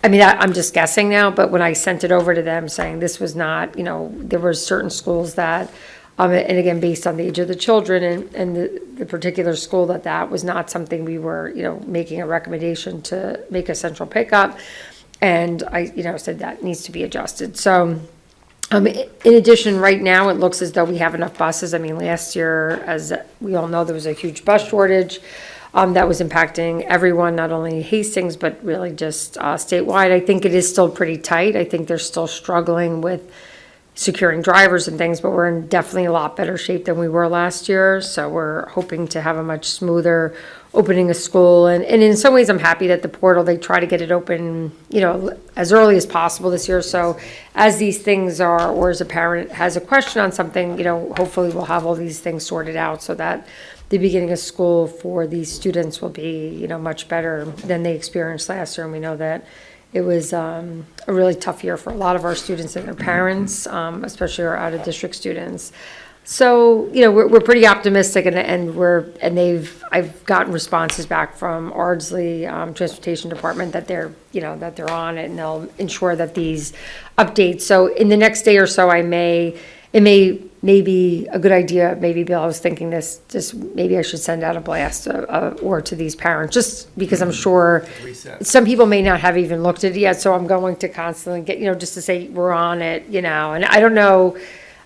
I mean, I'm just guessing now, but when I sent it over to them saying this was not, there were certain schools that, and again, based on the age of the children and the particular school, that was not something we were, making a recommendation to make a central pickup. And I, said that needs to be adjusted. So, in addition, right now, it looks as though we have enough buses. I mean, last year, as we all know, there was a huge bus shortage. That was impacting everyone, not only Hastings, but really just statewide. I think it is still pretty tight. I think they're still struggling with securing drivers and things, but we're in definitely a lot better shape than we were last year. So we're hoping to have a much smoother opening of school. And in some ways, I'm happy that the portal, they try to get it open, as early as possible this year. So as these things are, or as a parent has a question on something, hopefully we'll have all these things sorted out so that the beginning of school for these students will be, much better than they experienced last year. And we know that it was a really tough year for a lot of our students and their parents, especially our out-of-district students. So, we're pretty optimistic I've gotten responses back from Ardsley, Transportation Department that they're on it and they'll ensure that these updates. So in the next day or so, it may be a good idea, maybe Bill, I was thinking this, just maybe I should send out a blast or to these parents, just because I'm sure Reset. some people may not have even looked at it yet, so I'm going to constantly get, just to say we're on it, and I don't know,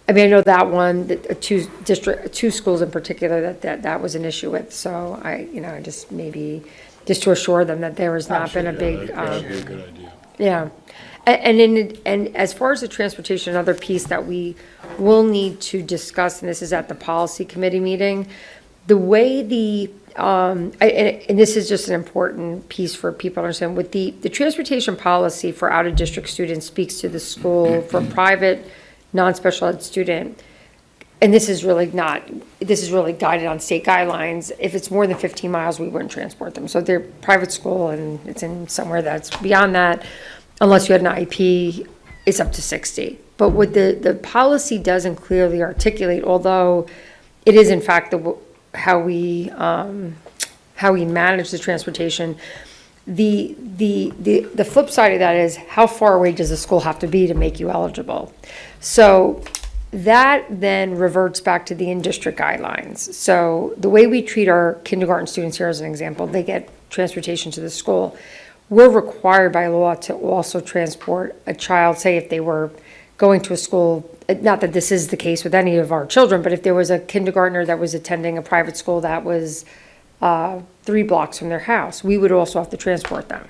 I mean, I know that one, two schools in particular that was an issue with, so I just maybe, just to assure them that there has not been a big, That'd be a good idea. yeah. And as far as the transportation, another piece that we will need to discuss, and this is at the policy committee meeting, the way and this is just an important piece for people to understand, with the transportation policy for out-of-district students speaks to the school for private, non-special ed student, and this is really guided on state guidelines. If it's more than 15 miles, we wouldn't transport them. So they're private school and it's in somewhere that's beyond that, unless you had an IEP, it's up to 60. But what the policy doesn't clearly articulate, although it is in fact how we manage the transportation, the flip side of that is how far away does the school have to be to make you eligible? So that then reverts back to the in-district guidelines. So the way we treat our kindergarten students here as an example, they get transportation to the school. We're required by law to also transport a child, say if they were going to a school, not that this is the case with any of our children, but if there was a kindergartner that was attending a private school that was 3 blocks from their house, we would also have to transport them.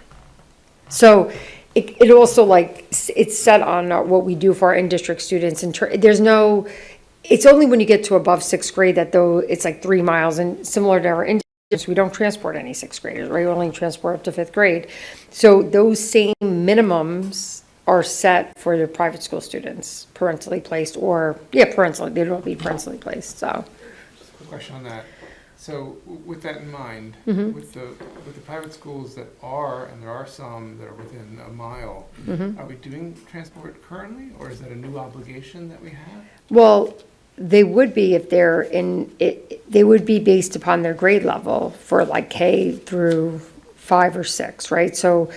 So it also it's set on what we do for our in-district students, and it's only when you get to above 6th grade that though it's 3 miles, and similar to our in-district, we don't transport any 6th graders, right? We only transport up to 5th grade. So those same minimums are set for the private school students, parentally placed, or, parentally, they don't be parentally placed, so. Just a quick question on that. So with that in mind, Mm-hmm. with the private schools that are, and there are some that are within a mile, Mm-hmm. are we doing transport currently, or is that a new obligation that we have? Well, they would be if they're they would be based upon their grade level for K through 5 or 6, right? So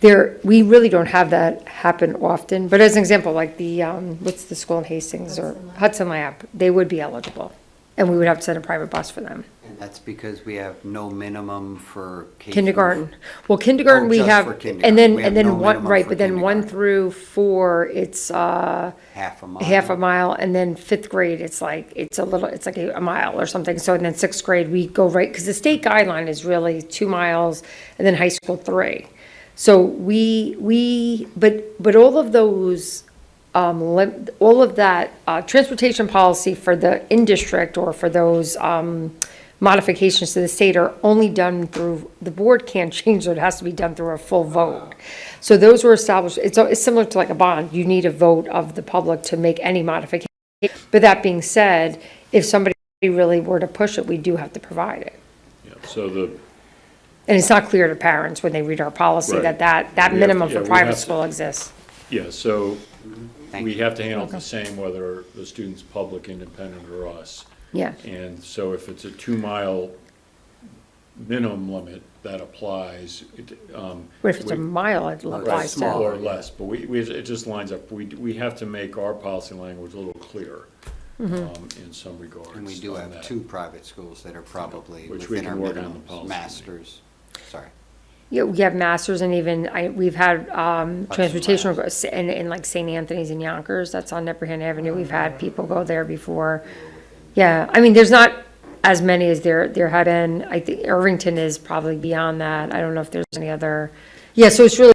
we really don't have that happen often, but as an example, what's the school in Hastings or Hudson Lab, they would be eligible, and we would have to send a private bus for them. And that's because we have no minimum for K through- Kindergarten. Well, kindergarten Oh, we just have, for and kindergarten. then, We have and then no one, minimum right, for but then 1 kindergarten. through 4, it's, Half a mile. half a mile, and then 5th grade, it's a mile or something. So, and then 6th grade, we go right, because the state guideline is really 2 miles, and then high school 3. So but all of those, all of that, transportation policy for the in-district or for those, modifications to the state are only done through, the board can't change it, it has to be done through a full vote. So those were established, it's similar to a bond, you need a vote of the public to make any modification. But that being said, if somebody really were to push it, we do have to provide it. Yeah, so And it's not clear to parents when they read our policy Right. that We have- minimum yeah, for we private have to- school exists. yeah, so Thank we you. have to handle it the same whether the student's public, independent, or us. Yeah, And so if it's a 2-mile minimum limit, that applies. but if it's a mile, it Right, applies to. small. Or less, but it just lines up, we have to make our policy language a little clearer in some regards. And we do on have that. 2 private schools that are probably Which we within our can work on the minimum policy. masters. Sorry. Yeah, we have masters, and even, we've had, transportation in St. Anthony's and Yonkers, that's on Neperhan Avenue, we've had people go there before. Yeah, I mean, there's not as many as there had been, I think Irvington is probably beyond that, I don't know if there's any other. Yeah, so it's really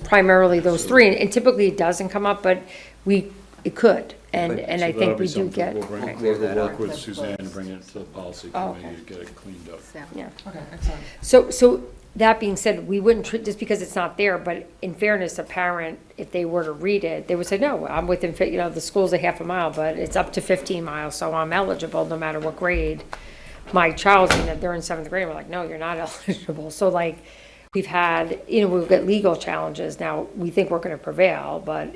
primarily those 3, and typically it doesn't come up, but it could, and But- I So that'll think be we do something get. we'll bring- We'll clear that We'll work out. with Suzanne to bring it to the policy Oh, committee okay. to get it cleaned up. Yeah. Okay, excellent. So that being said, we wouldn't treat, just because it's not there, but in fairness, a parent, if they were to read it, they would say, no, I'm within, the school's a half a mile, but it's up to 15 miles, so I'm eligible no matter what grade my child's in, they're in 7th grade, we're like, no, you're not eligible. So we've had, we've got legal challenges. Now, we think we're gonna prevail, but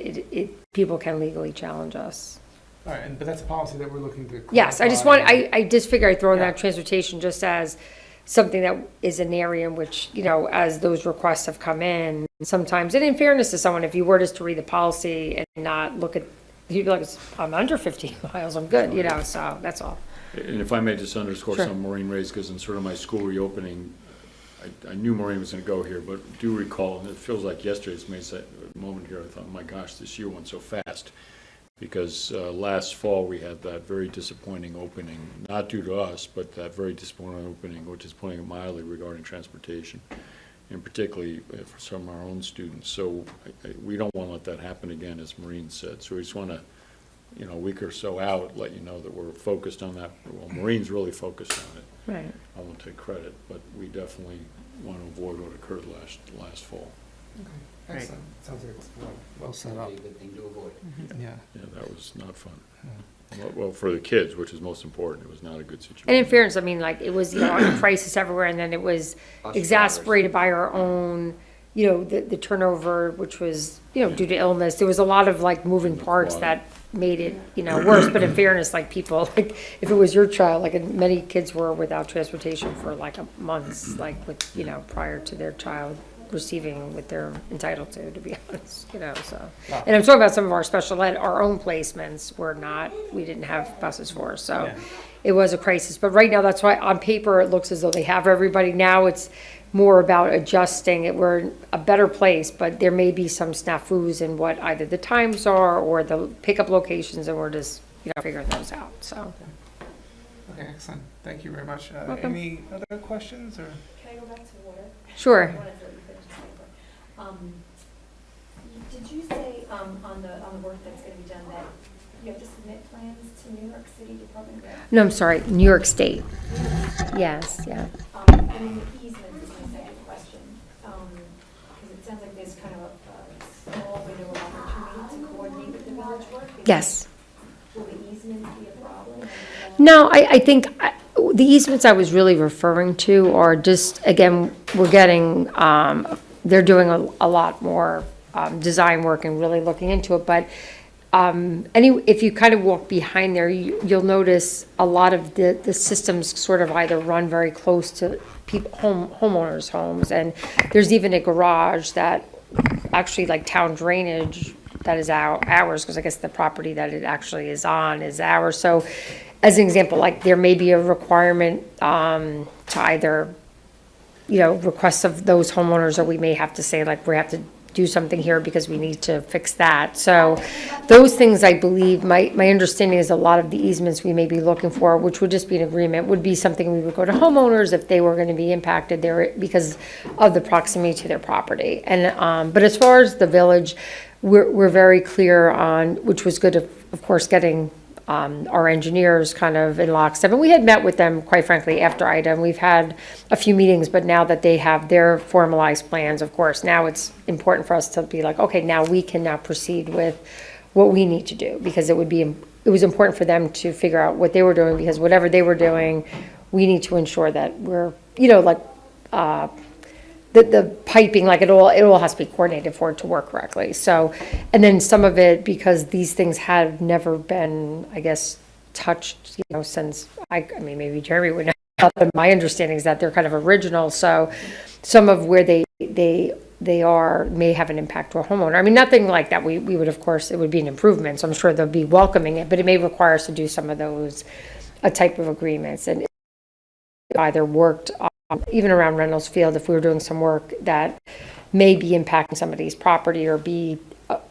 people can legally challenge us. All right, but that's a policy that we're looking to. Yes, I just clarify. want, I just figure I'd throw in Yeah. that transportation just as something that is an area in which, as those requests have come in, sometimes, and in fairness to someone, if you were just to read the policy and not look at, you'd be like, I'm under 15 miles, I'm good, so that's all. And if I may just underscore Sure. some Maureen raised, because in sort of my school reopening, I knew Maureen was going to go here, but do recall, and it feels like yesterday's made a moment here, I thought, my gosh, this year went so fast. Because last fall, we had that very disappointing opening, not due to us, but that very disappointing opening, which is putting it mildly, regarding transportation, and particularly for some of our own students. So we don't want to let that happen again, as Maureen said. So we just want to, a week or so out, let you know that we're focused on that. Well, Maureen's really focused on it. Right. I won't take credit, but we definitely want to avoid what occurred last fall. Okay, excellent. Sounds like it's well set up. Be a good thing to avoid. Yeah. Yeah, that was not fun. Well, for the kids, which is most important, it was not a good situation. And in fairness, I mean, like, it was, a crisis everywhere, and then it was Bus exasperated by our own, the turnover, which was, due to illness. There was a lot of, like, moving parts that made it, worse. But in fairness, like, people, like, if it was your child, like, and many kids were without transportation for, like, months, like, with, prior to their child receiving what they're entitled to be honest, so. And I'm talking about some of our special ed, our own placements were not, we didn't have buses for, so Yeah. it was a crisis. But right now, that's why on paper, it looks as though they have everybody. Now it's more about adjusting it. We're in a better place, but there may be some snafus in what either the times are or the pickup locations, and we're just, figuring those out, so. Okay, excellent. Thank you very much. Welcome. Any other questions or? Can I go back to water? Sure. I wanted to let you finish this paper. Did you say, on the work that's gonna be done, that you have to submit plans to New York City Department of Revenue? No, I'm sorry, New York State. Yes, yeah. And then the easement is my second question, because it sounds like there's kind of a small window of opportunity to coordinate with the village work. Yes. Will the easements be a problem? No, I think the easements I was really referring to are just, again, we're getting, they're doing a lot more design work and really looking into it, but if you kind of walk behind there, you'll notice a lot of the systems sort of either run very close to homeowners' homes, and there's even a garage that actually, like, town drainage that is ours, because I guess the property that it actually is on is ours. So as an example, like, there may be a requirement to either, requests of those homeowners, or we may have to say, like, we have to do something here because we need to fix that. So those things, I believe, my understanding is a lot of the easements we may be looking for, which would just be an agreement, would be something we would go to homeowners if they were going to be impacted there because of the proximity to their property. And, but as far as the village, we're very clear on, which was good, of course, getting our engineers kind of in lockstep. And we had met with them, quite frankly, after IDA, and we've had a few meetings, but now that they have their formalized plans, of course, now it's important for us to be like, okay, now we can now proceed with what we need to do, because it was important for them to figure out what they were doing, because whatever they were doing, we need to ensure that we're, the piping, like, it all has to be coordinated for it to work correctly. So, and then some of it, because these things have never been, I guess, touched, since, I mean, maybe Jeremy would know, but my understanding is that they're kind of original. So some of where they are may have an impact to a homeowner. I mean, nothing like that. We would, of course, it would be an improvement. So I'm sure they'll be welcoming it, but it may require us to do some of those type of agreements. And either worked even around Reynolds Field, if we were doing some work that may be impacting somebody's property, or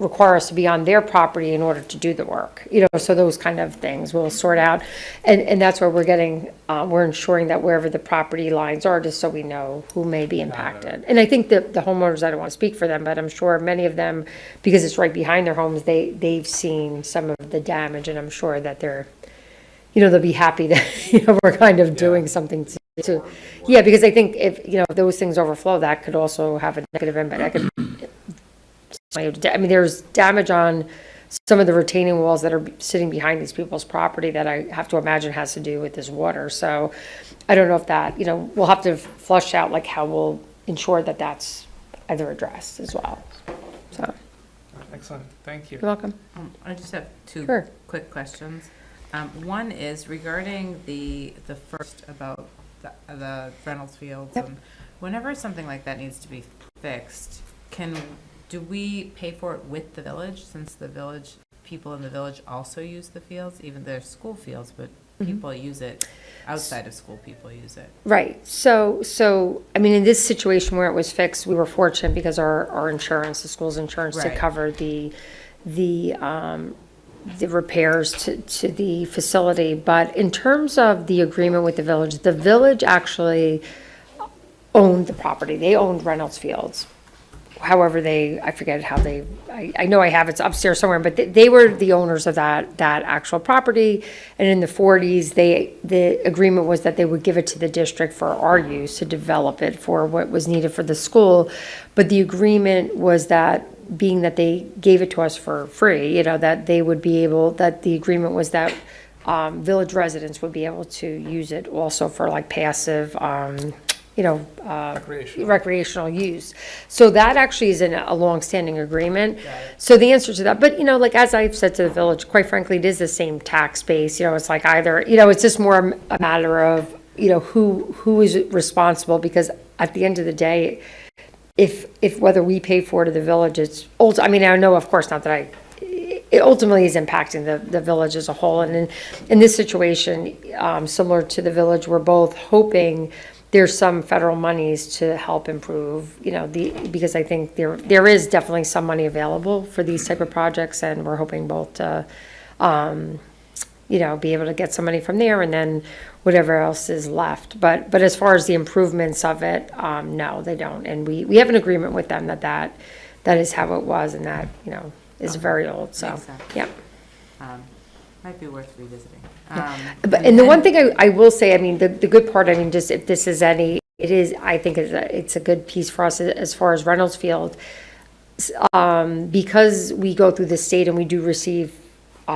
require us to be on their property in order to do the work, so those kind of things we'll sort out. And that's where we're ensuring that wherever the property lines are, just so we know who may be impacted. And I think that the homeowners, I don't want to speak for them, but I'm sure many of them, because it's right behind their homes, they've seen some of the damage, and I'm sure that they'll be happy that, we're kind of doing something yeah, because I think if those things overflow, that could also have a negative impact. I mean, there's damage on some of the retaining walls that are sitting behind these people's property that I have to imagine has to do with this water. So I don't know if that, we'll have to flush out, like, how we'll ensure that that's either addressed as well. So. Excellent, thank you. You're welcome. I just have two Sure. quick questions. One is regarding the first about the Reynolds Fields. Yep. And whenever something like that needs to be fixed, do we pay for it with the village, since the village, people in the village also use the fields, even their school fields, but people use it, outside of school people use it? Right. So, I mean, in this situation where it was fixed, we were fortunate because our insurance, the school's insurance, to Right. cover the repairs to the facility. But in terms of the agreement with the village actually owned the property. They owned Reynolds Fields. However, I forget how I know I have it's upstairs somewhere, but they were the owners of that actual property. And in the 40s, the agreement was that they would give it to the district for our use to develop it for what was needed for the school. But the agreement was that, being that they gave it to us for free, that they would be able, that the agreement was that village residents would be able to use it also for like passive, recreational use. So that actually is a longstanding agreement. So the answer to that, but like as I've said to the village, quite frankly, it is the same tax base. It's like either, it's just more a matter of, who is responsible, because at the end of the day, if whether we pay for it or the village, I mean, I know, of course, not that it ultimately is impacting the village as a whole. And in this situation, similar to the village, we're both hoping there's some federal monies to help improve, because I think there is definitely some money available for these type of projects, and we're hoping both to, be able to get some money from there, and then whatever else is left. But as far as the improvements of it, no, they don't. And we have an agreement with them that is how it was, and that, is very old, so, Makes sense. yeah. Might be worth revisiting. And the one thing I will say, I mean, the good part, I mean, just if this is I think it's a good piece for us as far as Reynolds Field. Because we go through the state and we do receive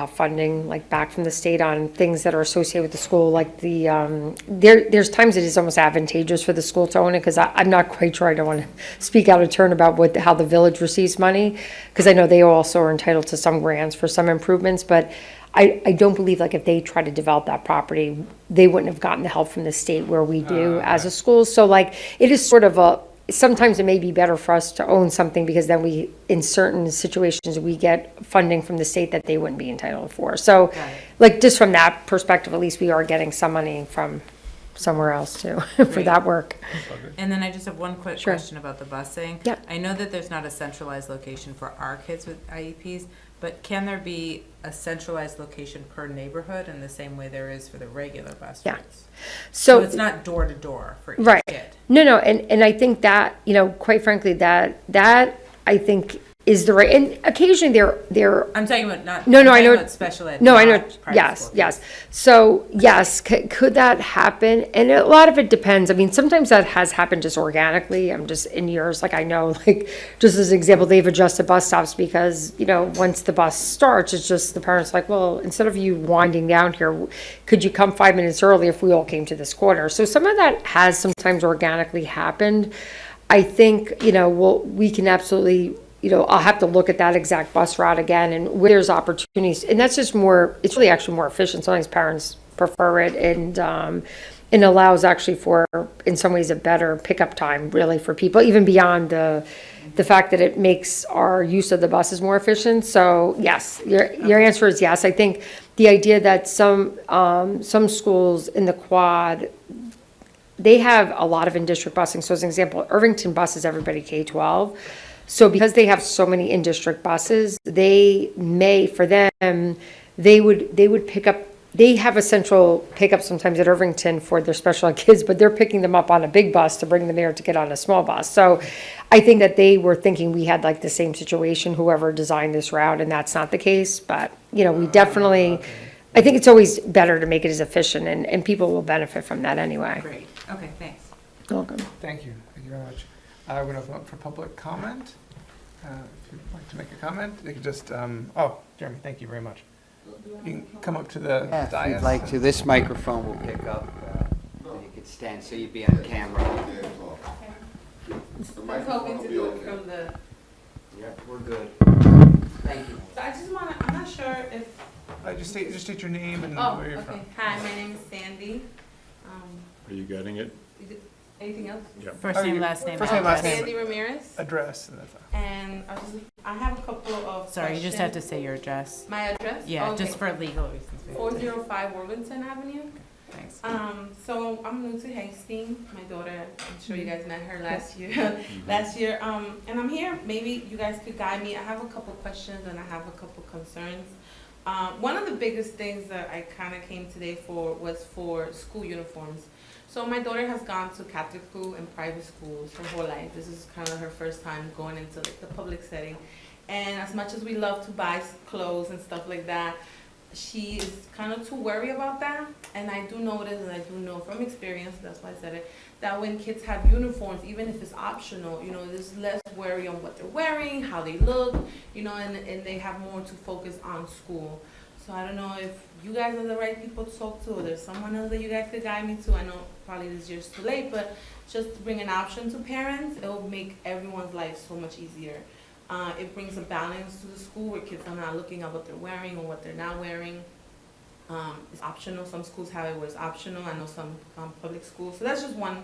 funding, like back from the state on things that are associated with the school, like there's times it is almost advantageous for the school to own it, because I'm not quite sure, I don't want to speak out of turn about how the village receives money, because I know they also are entitled to some grants for some improvements, but I don't believe, like, if they try to develop that property, they wouldn't have gotten the help from the state where we do as a school. So, like, it is sort of sometimes it may be better for us to own something, because then in certain situations, we get funding from the state that they wouldn't be entitled for. So, like, just from that perspective, at least we are getting some money from somewhere else too, for that work. And then I just have one quick Sure. question about the busing. Yep. I know that there's not a centralized location for our kids with IEPs, but can there be a centralized location per neighborhood in the same way there is for the regular bus Yeah. routes? So it's not door to door for each Right. kid? No, and I think that, quite frankly, that I think is the right, and occasionally there I'm talking about not. No, I'm I talking know- about special ed. No, I know, not private yes, school yes. kids. So, yes, could that happen? And a lot of it depends. I mean, sometimes that has happened just organically. I'm just in years, like I know, like, just as an example, they've adjusted bus stops because, once the bus starts, it's just the parents like, well, instead of you winding down here, could you come 5 minutes early if we all came to this corner? So some of that has sometimes organically happened. I think, we can absolutely, I'll have to look at that exact bus route again, and where there's opportunities, and that's just it's really actually more efficient. Sometimes parents prefer it, and allows actually for, in some ways, a better pickup time, really, for people, even beyond the fact that it makes our use of the buses more efficient. So, yes, your answer is yes. I think the idea that some schools in the Quad, they have a lot of in-district busing. So as an example, Irvington buses everybody K-12. So because they have so many in-district buses, they would pick up, they have a central pickup sometimes at Irvington for their special ed kids, but they're picking them up on a big bus to bring them there to get on a small bus. So I think that they were thinking we had like the same situation, whoever designed this route, and that's not the case. But, we definitely, I think it's always better to make it as efficient, and people will benefit from that anyway. Great, okay, thanks. Welcome. Thank you very much. We're going to open up for public comment. If you'd like to make a comment, you could just, Jeremy, thank you very much. You can come up to the Yeah, if dais. you'd like to, this microphone will pick up, and you could stand so you'd be on camera. I was hoping to do it from the. Yep, we're good. Thank you. So I just wanna, I'm not sure if, Just state your name and oh, where you're okay. from. Hi, my name is Sandy. Are you getting it? Is it anything else? Yeah. First Oh, name, you- last name. first name, last name. Sandy Ramirez. Address. And that's fine. And I have a couple of Sorry, you just have to questions. say your address. My address? Yeah, Okay. just for legal reasons. we have to- 405 Worthington Avenue. Thanks. So I'm new to Hastings. My daughter, I'm sure you guys met her last year. Last year, and I'm here. Maybe you guys could guide me. I have a couple questions and I have a couple concerns. One of the biggest things that I kind of came today for was for school uniforms. So my daughter has gone to Catholic school and private schools her whole life. This is kind of her first time going into like the public setting. And as much as we love to buy clothes and stuff like that, she is kind of too worried about that. And I do notice, and I do know from experience, that's why I said it, that when kids have uniforms, even if it's optional, you know, there's less worry on what they're wearing, how they look, you know, and they have more to focus on school. So I don't know if you guys are the right people to talk to, or there's someone else that you guys could guide me to. I know probably this year's too late, but just to bring an option to parents, it will make everyone's life so much easier. It brings a balance to the school where kids are not looking at what they're wearing or what they're not wearing. It's optional. Some schools have it where it's optional. I know some public schools. So that's just one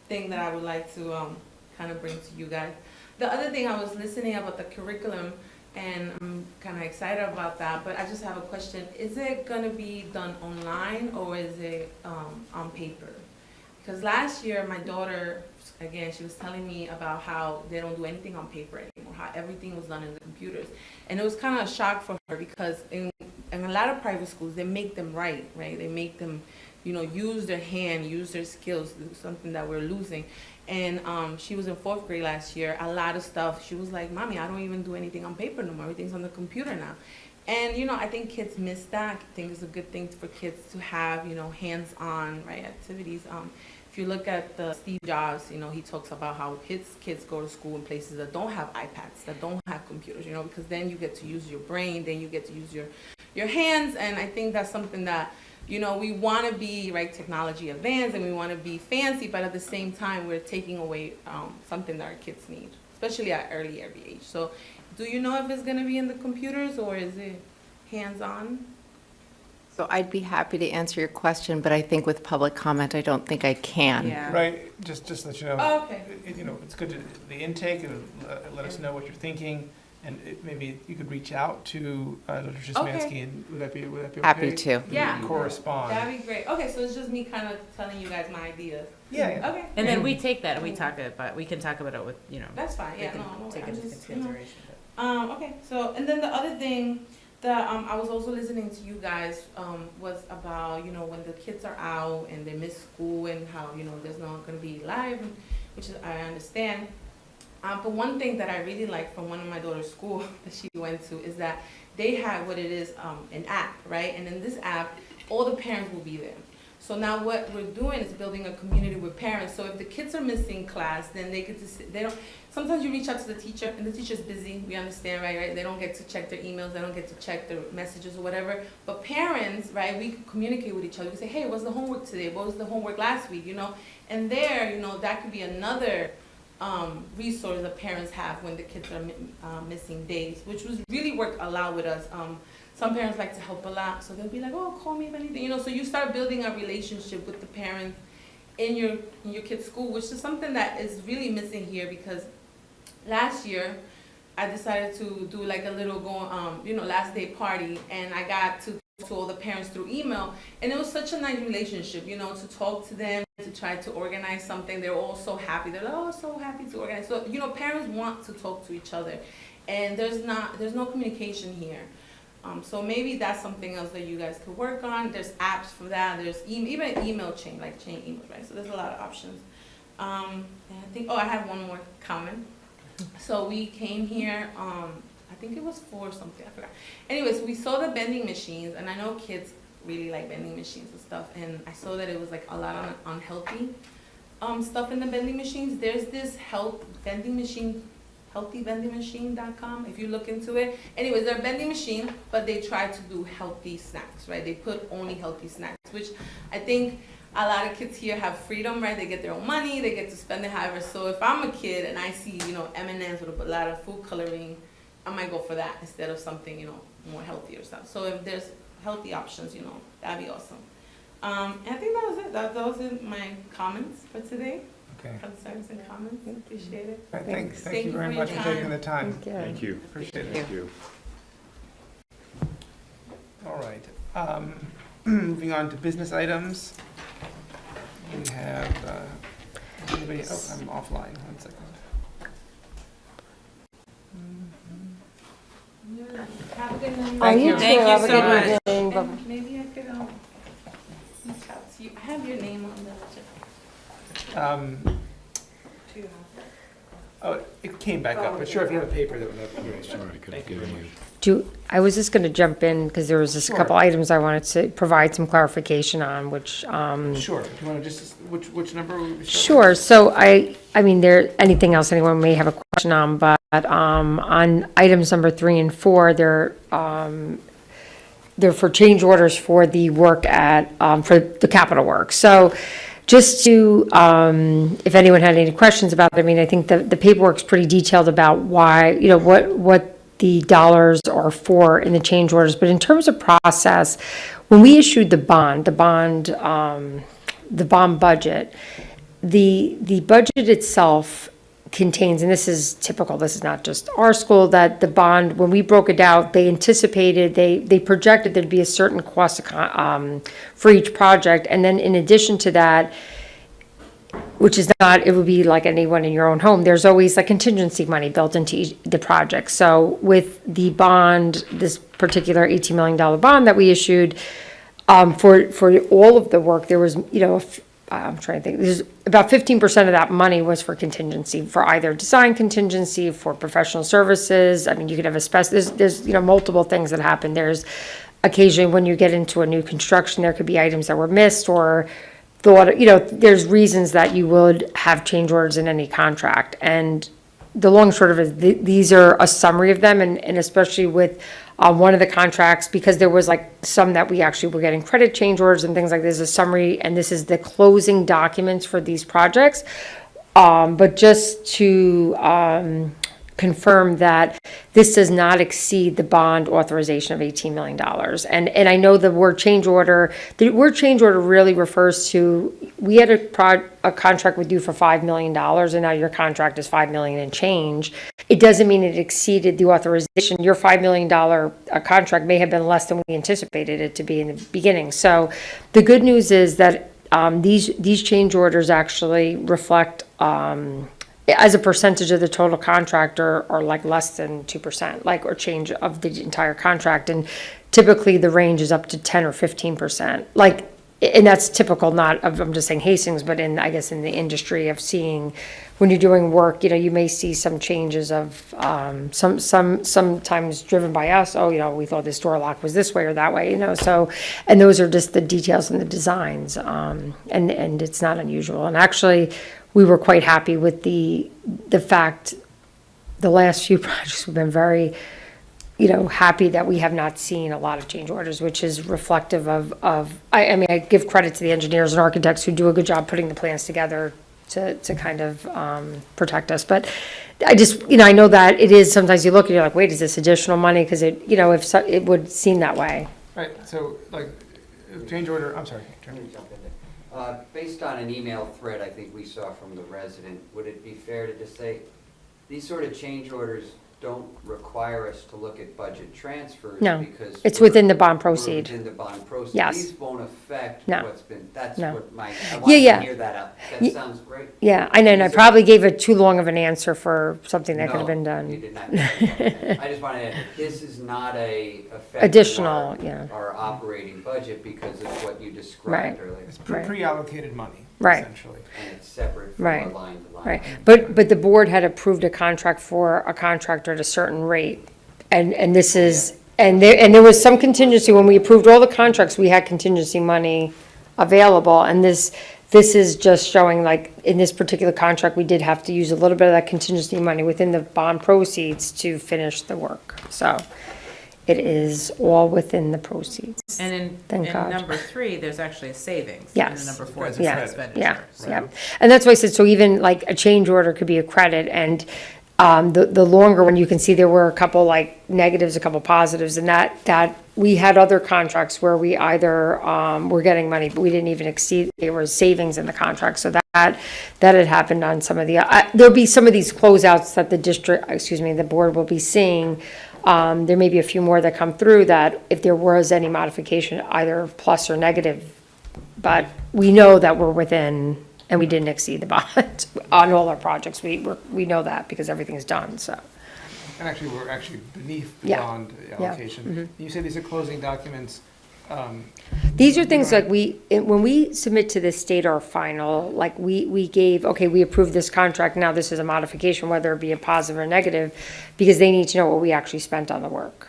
thing that I would like to kind of bring to you guys. The other thing, I was listening about the curriculum, and I'm kind of excited about that, but I just have a question. Is it going to be done online or is it on paper? Because last year, my daughter, again, she was telling me about how they don't do anything on paper anymore, how everything was done in the computers. And it was kind of a shock for her because in a lot of private schools, they make them right? They make them, you know, use their hand, use their skills, something that we're losing. And she was in 4th grade last year. A lot of stuff, she was like, Mommy, I don't even do anything on paper no more. Everything's on the computer now. And, you know, I think kids miss that. I think it's a good thing for kids to have, you know, hands-on, right, activities. If you look at Steve Jobs, you know, he talks about how his kids go to school in places that don't have iPads, that don't have computers, you know, because then you get to use your brain, then you get to use your hands. And I think that's something that, you know, we want to be, right, technology advanced and we want to be fancy, but at the same time, we're taking away something that our kids need, especially at early age. So do you know if it's going to be in the computers or is it hands-on? So I'd be happy to answer your question, but I think with public comment, I don't think I can. Yeah. Right, just to let you know. Oh, okay. You know, it's good to, the intake, it'll let us know what you're thinking, and maybe you could reach out to Dr. Szymanski, and would that be okay? Happy to. Yeah. Correspond. That'd be great. Okay, so it's just me kind of telling you guys my ideas. Yeah. Okay. And then we take that and we talk about, we can talk about it with, you know. That's fine. we Yeah, can no, take I'm it into just, you know. consideration. Okay, so, and then the other thing that I was also listening to you guys was about, you know, when the kids are out and they miss school and how, you know, there's not going to be live, which is, I understand. But one thing that I really like from one of my daughter's school that she went to is that they have what it is, an app, right? And in this app, all the parents will be there. So now what we're doing is building a community with parents. So if the kids are missing class, then they get to sit, they don't, sometimes you reach out to the teacher and the teacher's busy, we understand, right? They don't get to check their emails, they don't get to check their messages or whatever. But parents, right, we can communicate with each other. We say, hey, what's the homework today? What was the homework last week, you know? And there, you know, that could be another resource that parents have when the kids are missing days, which was really worked a lot with us. Some parents like to help a lot, so they'll be like, oh, call me if anything, you know, so you start building a relationship with the parents in your kid's school, which is something that is really missing here because last year I decided to do like a little last day party, and I got to all the parents through email, and it was such a nice relationship, you know, to talk to them, to try to organize something. They're all so happy. They're like, oh, so happy to organize. So, you know, parents want to talk to each other, and there's no communication here. So maybe that's something else that you guys could work on. There's apps for that. There's even an email chain, like chain emails, right? So there's a lot of options. And I think, I have one more comment. So we came here, I think it was for something, I forgot. Anyways, we saw the vending machines, and I know kids really like vending machines and stuff, and I saw that it was like a lot of unhealthy stuff in the vending machines. There's this healthyvendingmachine.com, if you look into it. Anyways, they're a vending machine, but they try to do healthy snacks, right? They put only healthy snacks, which I think a lot of kids here have freedom, right? They get their own money, they get to spend it however. So if I'm a kid and I see, you know, M&Ms with a lot of food coloring, I might go for that instead of something, more healthier stuff. So if there's healthy options, that'd be awesome. And I think that was it. Those are my comments for today. Okay. Concerns and comments. Appreciate it. All right, thank Thank you you very for your much for taking time. the time. Thank you. Appreciate it. Thank you. All right. Moving on to business items. We have, anybody, I'm offline, 1 second. Have a good night. Thank you. Thank you so much. And maybe I could reach out to you. I have your name on the Oh, it came back up, but sure, if you have a paper that would be great. Sorry, I could have given you. I was just going to jump in because there was just a couple items I wanted to provide some clarification on, which, Sure, do you want to just, which number? would we start with? sure. So I mean, anything else anyone may have a question on, but on items number 3 and 4, they're for change orders for the work for the capital work. So just to, if anyone had any questions about it, I mean, I think the paperwork's pretty detailed about why, what the dollars are for in the change orders. But in terms of process, when we issued the bond budget, the budget itself contains, and this is typical, this is not just our school, that the bond, when we broke it out, they anticipated, they projected there'd be a certain cost for each project. And then in addition to that, which is not, it would be like anyone in your own home, there's always like contingency money built into the project. So with the bond, this particular $18 million bond that we issued, for all of the work, there was, I'm trying to think, there's about 15% of that money was for contingency, for either design contingency, for professional services. I mean, you could have there's multiple things that happen. There's occasionally when you get into a new construction, there could be items that were missed or thought, there's reasons that you would have change orders in any contract. And the long and short of it is these are a summary of them, and especially with one of the contracts, because there was like some that we actually were getting credit change orders and things like this, a summary, and this is the closing documents for these projects. But just to confirm that this does not exceed the bond authorization of $18 million. And I know the word change order really refers to, we had a contract with you for $5 million, and now your contract is $5 million and change. It doesn't mean it exceeded the authorization. Your $5 million contract may have been less than we anticipated it to be in the beginning. So the good news is that these change orders actually reflect, as a percentage of the total contract, are like less than 2%, or change of the entire contract. And typically the range is up to 10 or 15%. And that's typical, not of, I'm just saying Hastings, but I guess in the industry of seeing, when you're doing work, you may see some changes of, sometimes driven by us. Oh, we thought this door lock was this way or that way, so, and those are just the details and the designs. And it's not unusual. And actually, we were quite happy with the fact, the last few projects we've been very, happy that we have not seen a lot of change orders, which is reflective of, I mean, I give credit to the engineers and architects who do a good job putting the plans together to kind of protect us. But I just, I know that it is, sometimes you look and you're like, wait, is this additional money? Because it, it would seem that way. Right, so, change order, I'm sorry. Based on an email thread I think we saw from the resident, would it be fair to just say, these sort of change orders don't require us to look at budget transfers? No, because it's within the bond proceed. Within the bond proceed. Yes. These won't affect No. what's been, that's No. what I Yeah, wanted yeah. to hear that out. That Ye- sounds great. Yeah, I know, and I probably gave it too long of an answer for something that could have been No, done. you did not. I just wanted to, this is not affecting Additional, yeah. our operating budget because of what you described earlier. It's Right. pre-allocated money, Right. essentially. And it's separate from Right. a line to line. Right, but the board had approved a contract for a contractor at a certain rate, and this is, and there was some contingency, when we approved all the contracts, we had contingency money available, and this is just showing, in this particular contract, we did have to use a little bit of that contingency money within the bond proceeds to finish the work, so it is all within the proceeds. And Thank in God. number 3, there's actually a savings. Yes. And number 4 is Yeah. an expenditure. Yeah, So- yeah, and that's why I said, so even a change order could be a credit, and the longer one, you can see there were a couple like negatives, a couple positives, and that we had other contracts where we either, were getting money, but we didn't even exceed, there was savings in the contract, so that had happened on some of the, there'll be some of these closeouts that the board will be seeing. There may be a few more that come through that if there was any modification, either plus or negative, but we know that we're within, and we didn't exceed the bond on all our projects. We know that because everything's done, so. And actually, we're beneath the Yeah. bond Yeah. allocation. You say these are closing documents. These are things like when we submit to the state our final, like we gave, okay, we approved this contract, now this is a modification, whether it be a positive or negative, because they need to know what we actually spent on the work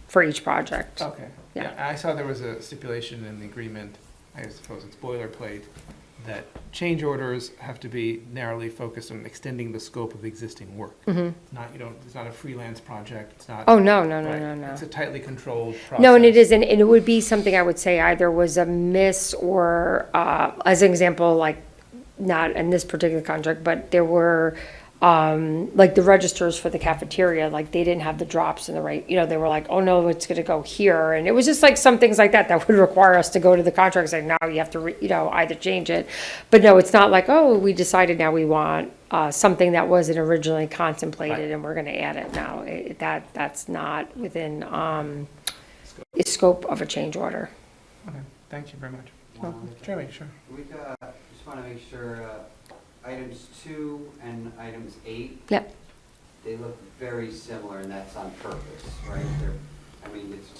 for each project. Okay. Yeah. I saw there was a stipulation in the agreement, I suppose it's boilerplate, that change orders have to be narrowly focused on extending the scope of existing work. It's not a freelance project, it's not. Oh, no. Right. It's a tightly controlled process. No, and it isn't, and it would be something I would say either was a miss or, as an example, like, not in this particular contract, but there were, like the registers for the cafeteria, like they didn't have the drops in the right, they were like, oh no, it's gonna go here, and it was just like some things like that would require us to go to the contract and say, now you have to, either change it. But no, it's not like, oh, we decided now we want, something that wasn't originally contemplated and we're gonna add it now. That's not within, the scope of a change order. Okay, thank you very much. One other thing. Jeremy, sure. We just want to make sure, items 2 and items 8. Yep. They look very similar, and that's on purpose, right? It's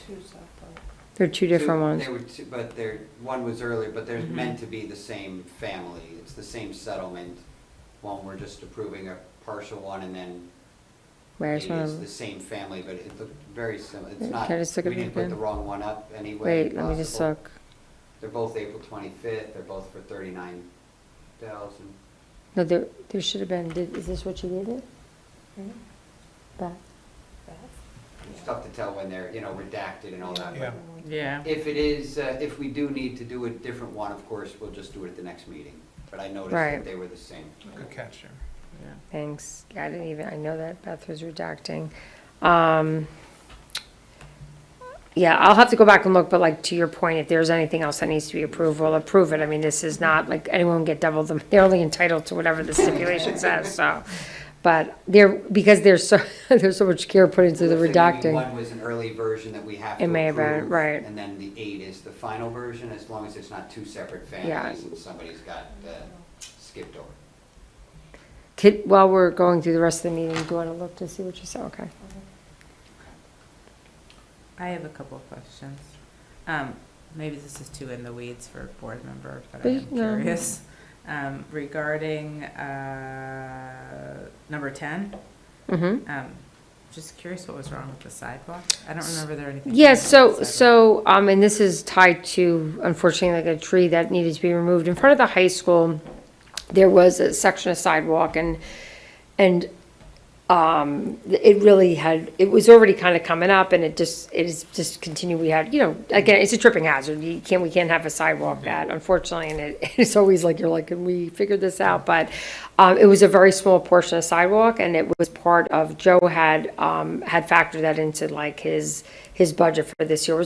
They're two different ones. They were but one was earlier, but they're meant to be the same family. It's the same settlement. One, we're just approving a partial one, and then Where's maybe it's one? the same family, but it looked very similar. It's not, Can I just look we at it didn't put again? the wrong one up anyway. Wait, let me just possible. look. They're both April 25th. They're both for 39,000. No, there should have been, is this what you gave it? Back. It's tough to tell when they're, redacted and all that. Yeah. Yeah. If it is, if we do need to do a different one, of course, we'll just do it at the next meeting. But I noticed Right. that they were the same. Good catch, Jeremy. Thanks. Yeah, I know that Beth was redacting. Yeah, I'll have to go back and look, but like to your point, if there's anything else that needs to be approved, we'll approve it. I mean, this is not like anyone get double them. They're only entitled to whatever the stipulation says, so. But because there's so much care put into the Looks like maybe redacting. One was an early version that we have to It may have been, approve, right. And then the 8 is the final version, as long as it's not two separate Yeah. families and somebody's got skipped over. While we're going through the rest of the meeting, do you want to look to see what you said? Okay. I have a couple of questions. Maybe this is too in the weeds for a board member, but I am No. curious. Regarding number 10, just curious what was wrong with the sidewalk? I don't remember there anything. Yeah, wrong with the sidewalk. and this is tied to, unfortunately, like a tree that needed to be removed. In front of the high school, there was a section of sidewalk and it was already kind of coming up and it is just continued. We had, again, it's a tripping hazard. We can't have a sidewalk that, unfortunately, and it's always like, you're like, can we figure this out? But, it was a very small portion of sidewalk and it was part of, Joe had factored that into like his budget for this year.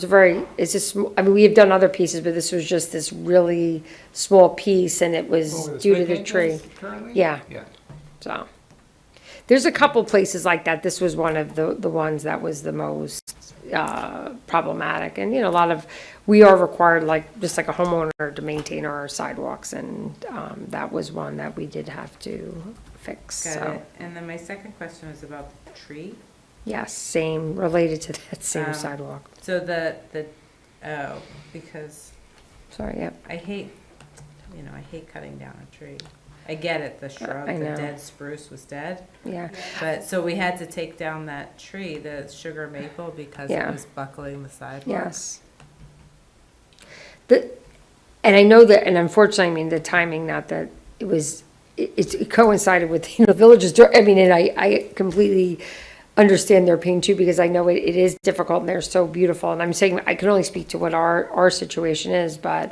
It's just, we have done other pieces, but this was just this really small piece and it was due to the tree. Currently? Yeah. Yeah. So, there's a couple places like that. This was one of the ones that was the most problematic. And, we are required, just like a homeowner, to maintain our sidewalks. And that was one that we did have to fix. Got So, it. And then my second question was about the tree. yes, same, related to that same Um, sidewalk. So because Sorry, yep. I hate cutting down a tree. I get it, the shrub, I the know. dead spruce was dead. Yeah. But, so we had to take down that tree, the sugar maple, because it Yeah. was buckling the sidewalk. Yes. And I know that, and unfortunately, the timing, not that it coincided with, the villages, and I completely understand their pain too, because I know it is difficult and they're so beautiful. And I'm saying, I can only speak to what our situation is, but,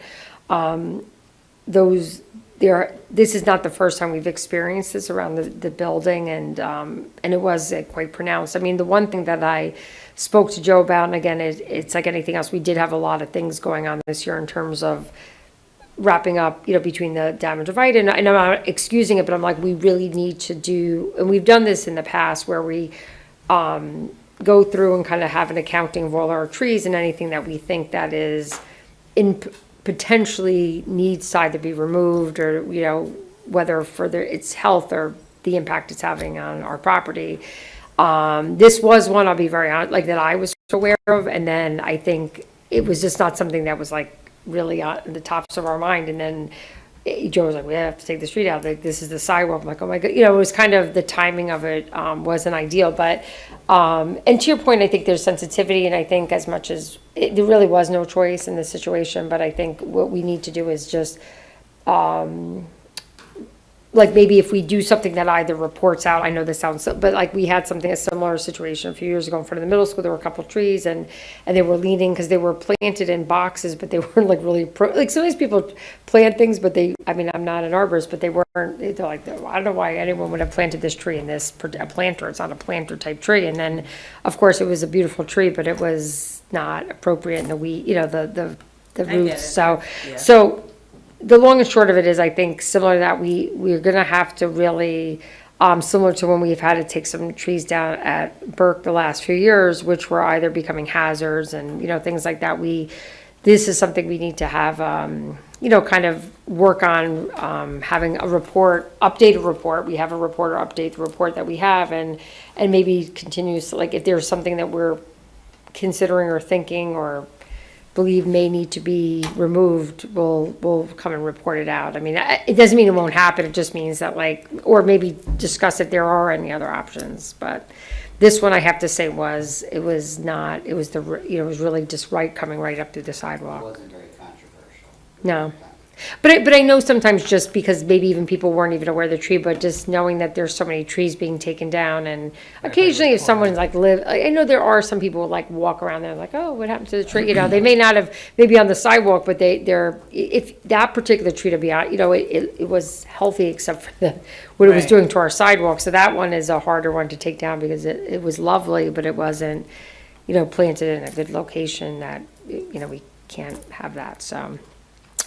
this is not the first time we've experienced this around the building, and it was quite pronounced. I mean, the one thing that I spoke to Joe about, and again, it's like anything else, we did have a lot of things going on this year in terms of wrapping up, between the damage of height, and I'm not excusing it, but I'm like, we really need to do, and we've done this in the past where we go through and kind of have an accounting of all our trees and anything that we think that is potentially needs to either be removed or, whether for its health or the impact it's having on our property. This was one, I'll be very honest, like that I was aware of, and then I think it was just not something that was like really on the tops of our mind, and then Joe was like, we have to take the street out, like, this is the sidewalk. I'm like, oh my God, it was kind of, the timing of it wasn't ideal, but, and to your point, I think there's sensitivity, and I think as much as, there really was no choice in this situation, but I think what we need to do is just, like, maybe if we do something that either reports out, I know this sounds, but like, we had a similar situation a few years ago in front of the middle school. There were a couple of trees, and they were leaning, because they were planted in boxes, but they weren't like really, like, sometimes people plant things, but I'm not an arborist, but they're like, I don't know why anyone would have planted this tree in this, a planter, it's not a planter type tree. And then, of course, it was a beautiful tree, but it was not appropriate in the the roots. So the long and short of it is, I think, similar to that, we're gonna have to really, similar to when we've had to take some trees down at Burke the last few years, which were either becoming hazards and, things like that, this is something we need to have, kind of work on, having a report, update a report. We have a reporter update the report that we have, and maybe continues, like, if there's something that we're considering or thinking or believe may need to be removed, we'll come and report it out. I mean, it doesn't mean it won't happen, it just means that, like, or maybe discuss if there are any other options. But this one, I have to say, it was really just coming right up through the It sidewalk. wasn't very controversial. No. But I know sometimes just because maybe even people weren't even aware of the tree, but just knowing that there's so many trees being taken down, and occasionally if someone's like I know there are some people who like walk around there like, oh, what happened to the tree? They may not have, maybe on the sidewalk, but if that particular tree, to be honest, it was healthy except for what it was Right. doing to our sidewalk. So that one is a harder one to take down because it was lovely, but it wasn't, planted in a good location that, we can't have that, so.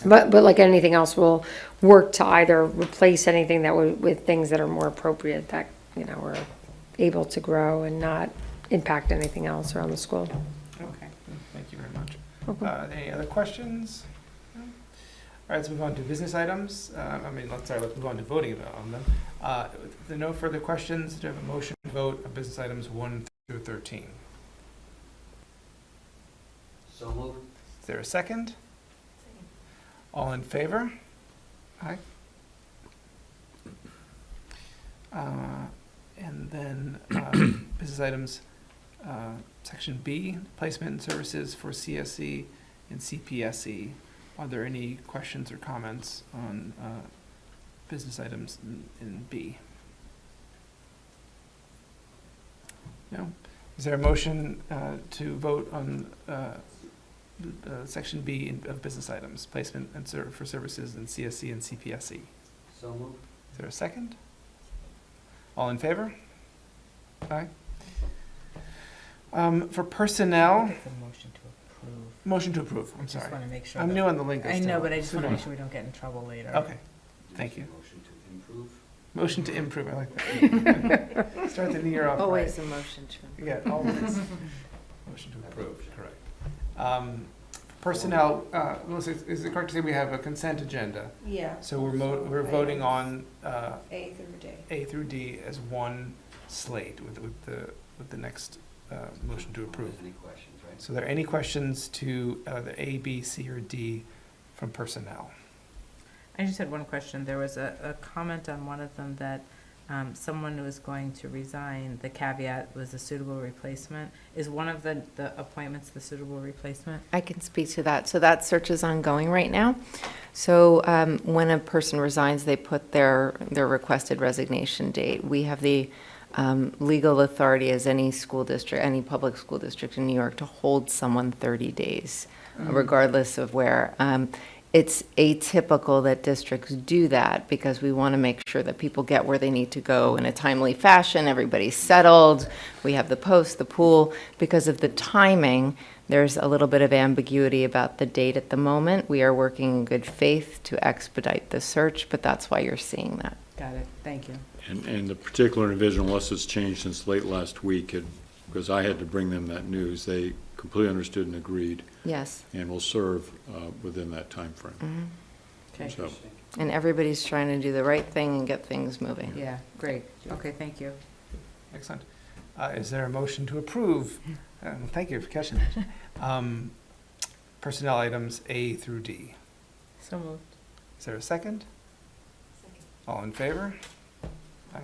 But like anything else, we'll work to either replace anything with things that are more appropriate, that, we're able to grow and not impact anything else around the school. Okay, thank you very much. Any other questions? No? All right, let's move on to business items. Let's move on to voting on them. If there are no further questions, do you have a motion to vote on business items 1 through 13? So moved. Is there a second? All in favor? Aye. And then business items, section B, placement and services for CSE and CPSE. Are there any questions or comments on business items in B? No? Is there a motion to vote on section B of business items, placement and for services in CSE and CPSE? So moved. Is there a second? All in favor? Aye. For personnel, It's a motion to approve. motion to approve, I'm Just sorry. want to make sure. I'm new on the lingo I still. know, but I just want to make Super. sure we don't get in trouble later. Okay, thank you. Motion to improve. Motion to improve, I like that. Start the new year off right. Always a motion to. Yeah, always. Motion to approve, correct. Personnel, Melissa, is it correct to say we have a consent agenda? Yeah. So we're voting on A through D. A through D as one slate with the next motion to approve. Any questions, right? So are there any questions to the A, B, C, or D from personnel? I just had one question. There was a comment on one of them that someone who was going to resign, the caveat was a suitable replacement. Is one of the appointments the suitable replacement? I can speak to that. So that search is ongoing right now. So when a person resigns, they put their requested resignation date. We have the legal authority as any school district, any public school district in New York, to hold someone 30 days, regardless of where. it's atypical that districts do that because we want to make sure that people get where they need to go in a timely fashion. Everybody's settled. We have the post, the pool. Because of the timing, there's a little bit of ambiguity about the date at the moment. We are working in good faith to expedite the search, but that's why you're seeing that. Got it, thank you. And the particular individual, unless it's changed since late last week, because I had to bring them that news, they completely understood and agreed, Yes. and will serve within that timeframe. Okay, So, And everybody's trying to do the right thing and get things moving. yeah, great, okay, thank you. Excellent. Is there a motion to approve? Thank you for catching that. Personnel items A through D. So moved. Is there a second? All in favor? Aye.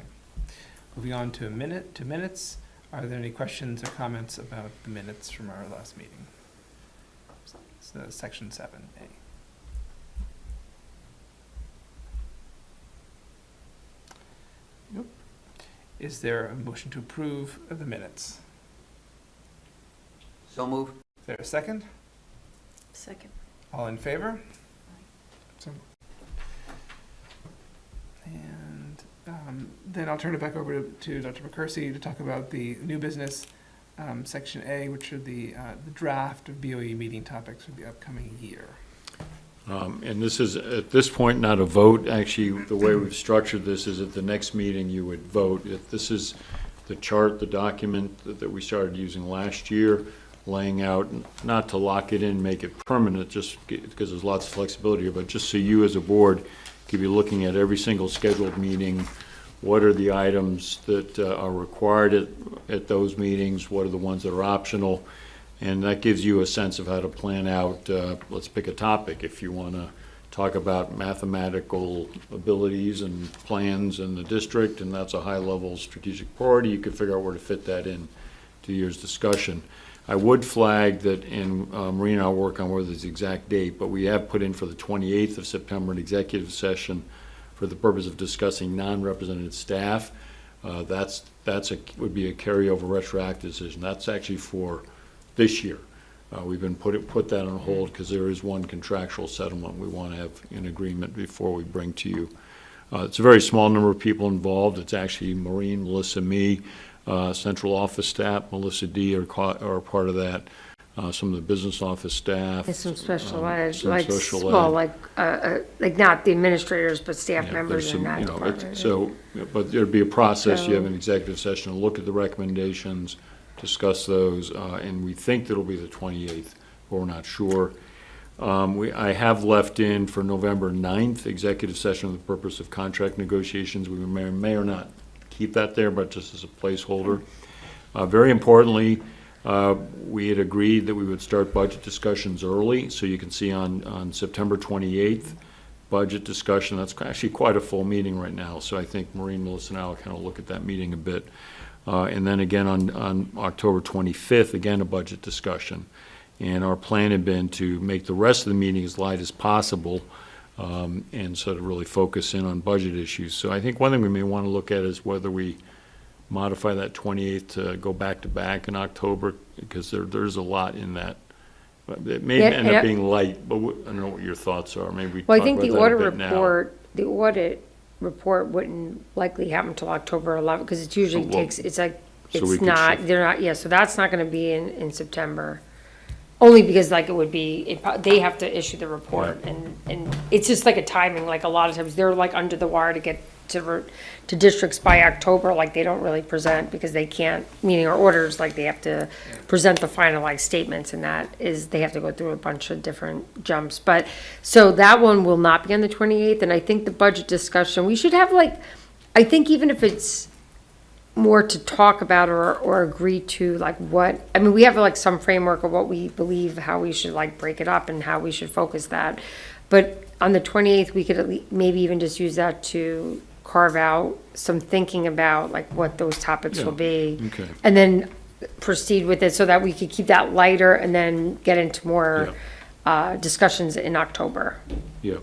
Moving on to minutes. Are there any questions or comments about the minutes from our last meeting? So section 7A. Nope. Is there a motion to approve of the minutes? So moved. Is there a second? Second. All in favor? So- And then I'll turn it back over to Dr. McCursey to talk about the new business, section A, which are the draft of BOE meeting topics for the upcoming year. And this is, at this point, not a vote. Actually, the way we've structured this is at the next meeting you would vote. If this is the chart, the document that we started using last year, laying out, not to lock it in, make it permanent, just because there's lots of flexibility here, but just so you as a board could be looking at every single scheduled meeting. What are the items that are required at those meetings? What are the ones that are optional? And that gives you a sense of how to plan out, let's pick a topic. If you want to talk about mathematical abilities and plans in the district, and that's a high-level strategic priority, you could figure out where to fit that in to year's discussion. I would flag that, and Maureen and I will work on whether it's the exact date, but we have put in for the 28th of September an executive session for the purpose of discussing non-represented staff. Would be a carryover retroactive decision. That's actually for this year. We've been put that on hold because there is one contractual settlement we want to have in agreement before we bring to you. It's a very small number of people involved. It's actually Maureen, Melissa, me, central office staff, Melissa D. are part of that. Some of the business office staff. And some special ed, some like, social well, ed. like not the administrators, but staff Yeah, members there's in some, that you know, department. So, but there'd be a process. You have So- an executive session to look at the recommendations, discuss those, and we think that'll be the 28th, but we're not sure. I have left in for November 9th, executive session for the purpose of contract negotiations. We may or not keep that there, but just as a placeholder. Very importantly, we had agreed that we would start budget discussions early, so you can see on September 28th, budget discussion. That's actually quite a full meeting right now, so I think Maureen, Melissa, and I will kind of look at that meeting a bit. And then again on October 25th, again a budget discussion. And our plan had been to make the rest of the meeting as light as possible and sort of really focus in on budget issues. So I think one thing we may want to look at is whether we modify that 28th to go back to back in October, because there's a lot in that. It may end up being light, but I don't know what your thoughts are. Maybe we Well, I talk think about the that a audit bit now. report, wouldn't likely happen until October 11th, because it usually Well, takes, it's like, so we it's could not, shift. they're not, yeah, so that's not gonna be in September. Only because like it would be, they have to issue the report, and it's just like a timing, like a lot of times, they're like under the wire to get to districts by October, like they don't really present because they can't, meaning our orders, like they have to present the finalized statements, and that is, they have to go through a bunch of different jumps. But, so that one will not be on the 28th, and I think the budget discussion, we should have like, I think even if it's more to talk about or agree to, like what, I mean, we have like some framework of what we believe, how we should like break it up and how we should focus that. But on the 28th, we could at least, maybe even just use that to carve out some thinking about like what those topics will be. Okay. And then proceed with it so that we could keep that lighter and then get into more discussions in October. Yeah,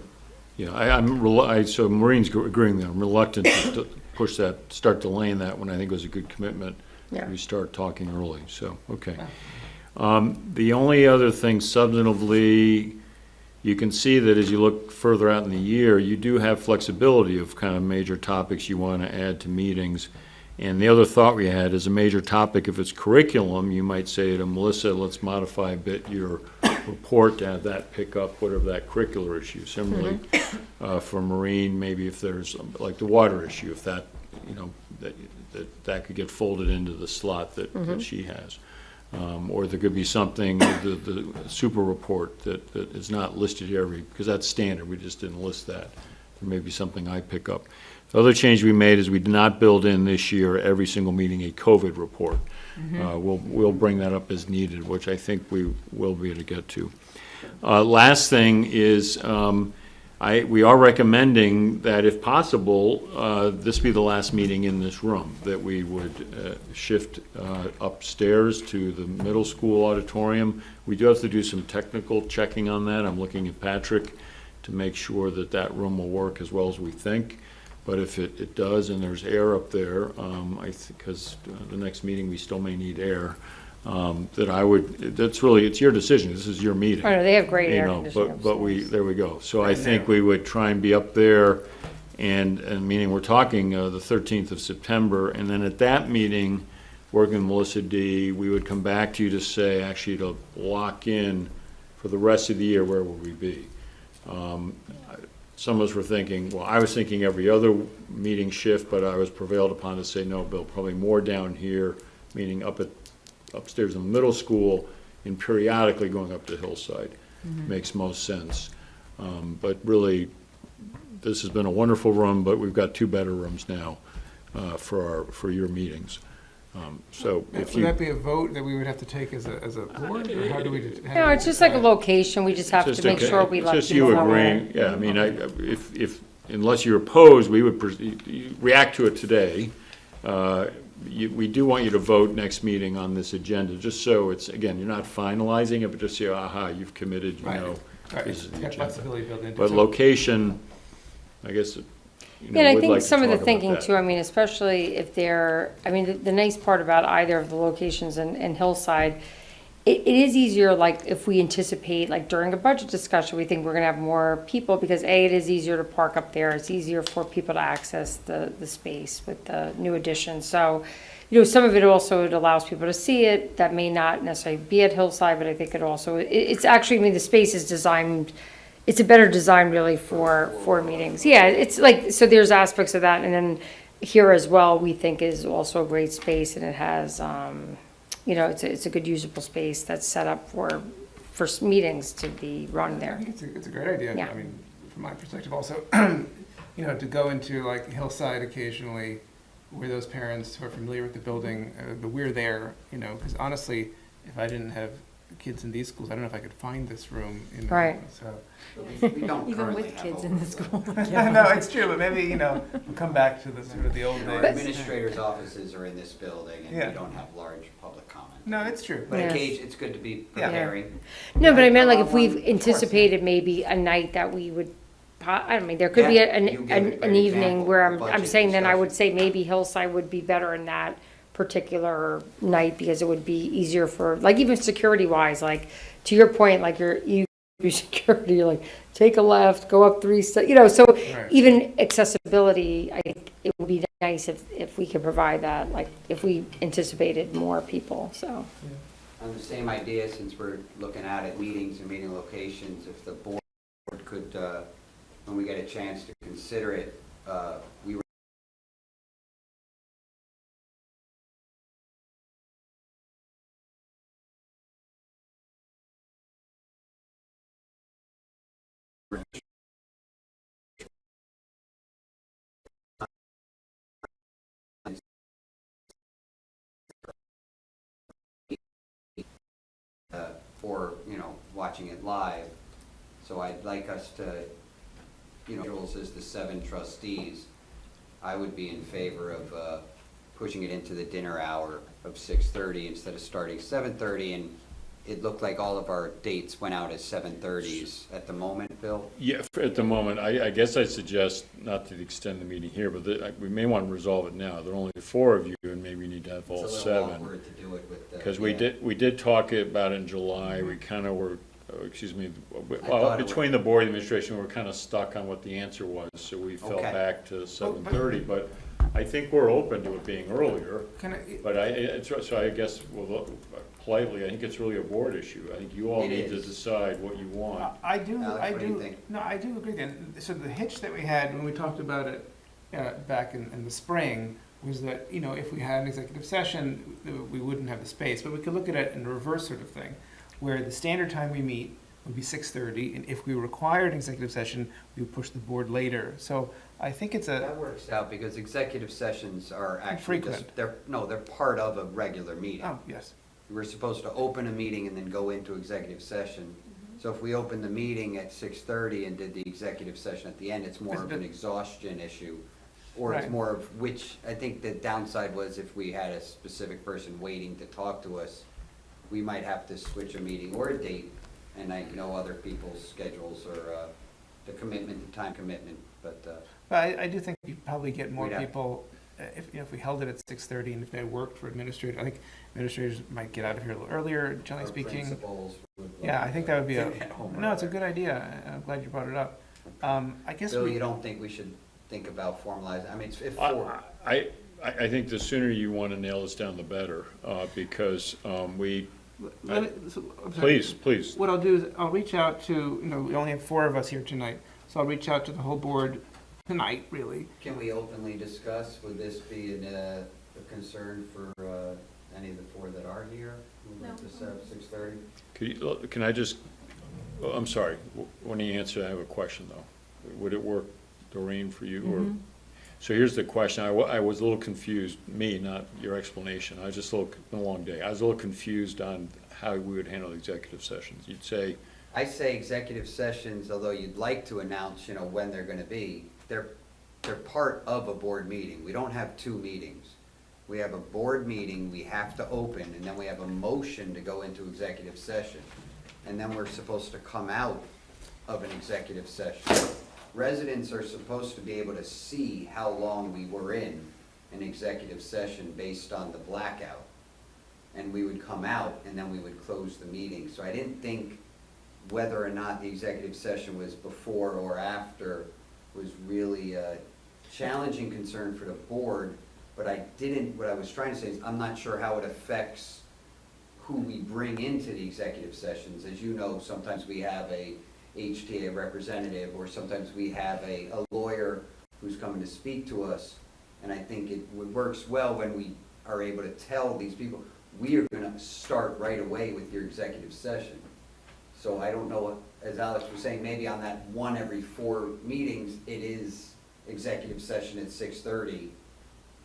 so Maureen's agreeing that I'm reluctant to push that, start delaying that when I think it was a good commitment. Yeah. We start talking early, so, okay. The only other thing substantively, you can see that as you look further out in the year, you do have flexibility of kind of major topics you want to add to meetings. And the other thought we had is a major topic, if it's curriculum, you might say to Melissa, let's modify a bit your report to have that pick up whatever that curricular issue. Similarly, for Marine, maybe if there's like the water issue, if that, you know, that could get folded into the slot that she has. Or there could be something, the super report that is not listed here, because that's standard, we just didn't list that. There may be something I pick up. The other change we made is we did not build in this year every single meeting a COVID report. We'll bring that up as needed, which I think we will be able to get to. Last thing is, we are recommending that if possible, this be the last meeting in this room, that we would shift upstairs to the middle school auditorium. We do have to do some technical checking on that. I'm looking at Patrick to make sure that that room will work as well as we think. But if it does, and there's air up there, because the next meeting we still may need air, that's really, it's your decision, this is your meeting. Oh, no, they have great You air know, conditioning but upstairs. there we go. So I think we would try and be up there, and meaning we're talking the 13th of September, and then at that meeting, working with Melissa D., we would come back to you to say, actually, to lock in for the rest of the year, where will we be? Some of us were thinking, well, I was thinking every other meeting shift, but I was prevailed upon to say, no, Bill, probably more down here, meaning upstairs in the middle school, and periodically going up to Hillside. Makes most sense. But really, this has been a wonderful room, but we've got 2 better rooms now for your meetings. So if Would you. that be a vote that we would have to take as a board, or how do we? No, it's just like a location, we just have to make sure we let Just people you know. agreeing, yeah, I mean, if, unless you're opposed, we would react to it today. We do want you to vote next meeting on this agenda, just so it's, again, you're not finalizing it, but just say, aha, you've committed, you Right. know. Right, this is the got agenda. flexibility built into it. But location, I guess, you know, Yeah, and I would think like to some of the talk about thinking that. too, I mean, especially if they're, I mean, the nice part about either of the locations in Hillside, it is easier, like, if we anticipate, like, during a budget discussion, we think we're gonna have more people, because A, it is easier to park up there, it's easier for people to access the space with the new addition, so, you know, some of it also, it allows people to see it, that may not necessarily be at Hillside, but I think it also, it's actually, I mean, the space is designed, it's a better design really for meetings. Yeah, it's like, so there's aspects of that, and then here as well, we think is also a great space, and it has, you know, it's a good usable space that's set up for meetings to be run I there. think it's a great idea. Yeah. I mean, from my perspective also, you know, to go into like Hillside occasionally, where those parents who are familiar with the building, we're there, you know, because honestly, if I didn't have kids in these schools, I don't know if I could find this room. You know, Right. So. We don't Even currently with have kids a- in the school. No, it's true, but maybe, you know, we'll come back to the sort of the old Our days. administrators' offices are in this building, and Yeah. we don't have large public comment. No, it's true. But Yeah. occasionally, it's good to be Yeah. preparing. No, but I meant like if One- we've of course. anticipated maybe a night that we would, I don't mean, there could be Yeah, an you give a an great evening example, where I'm budget saying then I would discussion. say maybe Hillside would be better in that particular night, because it would be easier for, like, even security wise, like, to your point, like you do security, you're like, take a left, go up 3 steps, you know, so Right. even accessibility, I think it would be nice if we could provide that, like, if we anticipated more people, so. On the same idea, since we're looking at it, meetings and meeting locations, if the board could, when we get a chance to consider it, we were or, you know, watching it live. So I'd like us to, you know, rules as the 7 trustees, I would be in favor of pushing it into the dinner hour of 6:30 instead of starting 7:30, and it looked like all of our dates went out as 7:30s at the moment, Bill. Yeah, at the moment, I guess I'd suggest, not to extend the meeting here, but we may want to resolve it now. There are only 4 of you, and maybe we need to have all It's a 7. little awkward to do it with the. Because yeah. we did talk about it in July, we kind of were excuse me, thought well, it between the board administration, we were kind of stuck on what the answer was, so we fell Okay. back to 7:30, but I think we're open to it being earlier. Can I, But so I guess, well, look, politely, I think it's really a board issue. I think you all It need to is. decide what you want. I do, Alex, I what do you do, think? no, I do agree then. So the hitch that we had when we talked about it back in the spring was that, you know, if we had an executive session, we wouldn't have the space, but we could look at it in a reverse sort of thing, where the standard time we meet would be 6:30, and if we required an executive session, we would push the board later. So I think it's a, That works out because executive sessions are actually just, Frequent. they're part of a regular meeting. oh, yes. We're supposed to open a meeting and then go into executive session. So if we opened the meeting at 6:30 and did the executive session at the end, it's more of an exhaustion issue. Or it's Right. more of which, I think the downside was if we had a specific person waiting to talk to us, we might have to switch a meeting or a date. And I know other people's schedules or the commitment, the time commitment, but But I do think you'd probably get more We'd have- people, if, you know, if we held it at 6:30 and if it worked for administrators, I think administrators might get out of here a little earlier, generally our speaking. principals would love Yeah, I think that would be to get home no, it's a early. good idea. I'm glad you brought it up. I guess Bill, we, you don't think we should think about formalizing, I mean, it's if four. I think the sooner you want to nail this down, the better, because let me, I'm sorry. please. What I'll do is I'll reach out to, you know, we only have 4 of us here tonight, so I'll reach out to the whole board tonight, really. Can we openly discuss, would this be a concern for any of the 4 that are here? Who would like to set up 6:30? Can I just, oh, I'm sorry, when you answer, I have a question, though. Would it work, Doreen, for you, or? So here's the question, I was a little confused, me, not your explanation, I was just been a long day. I was a little confused on how we would handle executive sessions. You'd say, I say executive sessions, although you'd like to announce, you know, when they're gonna be, they're part of a board meeting. We don't have 2 meetings. We have a board meeting we have to open, and then we have a motion to go into executive session. And then we're supposed to come out of an executive session. Residents are supposed to be able to see how long we were in an executive session based on the blackout. And we would come out, and then we would close the meeting. So I didn't think whether or not the executive session was before or after was really a challenging concern for the board, but what I was trying to say is, I'm not sure how it affects who we bring into the executive sessions. As you know, sometimes we have a HTA representative, or sometimes we have a lawyer who's coming to speak to us, and I think it works well when we are able to tell these people, we are gonna start right away with your executive session. So I don't know, as Alex was saying, maybe on that 1 every 4 meetings, it is executive session at 6:30,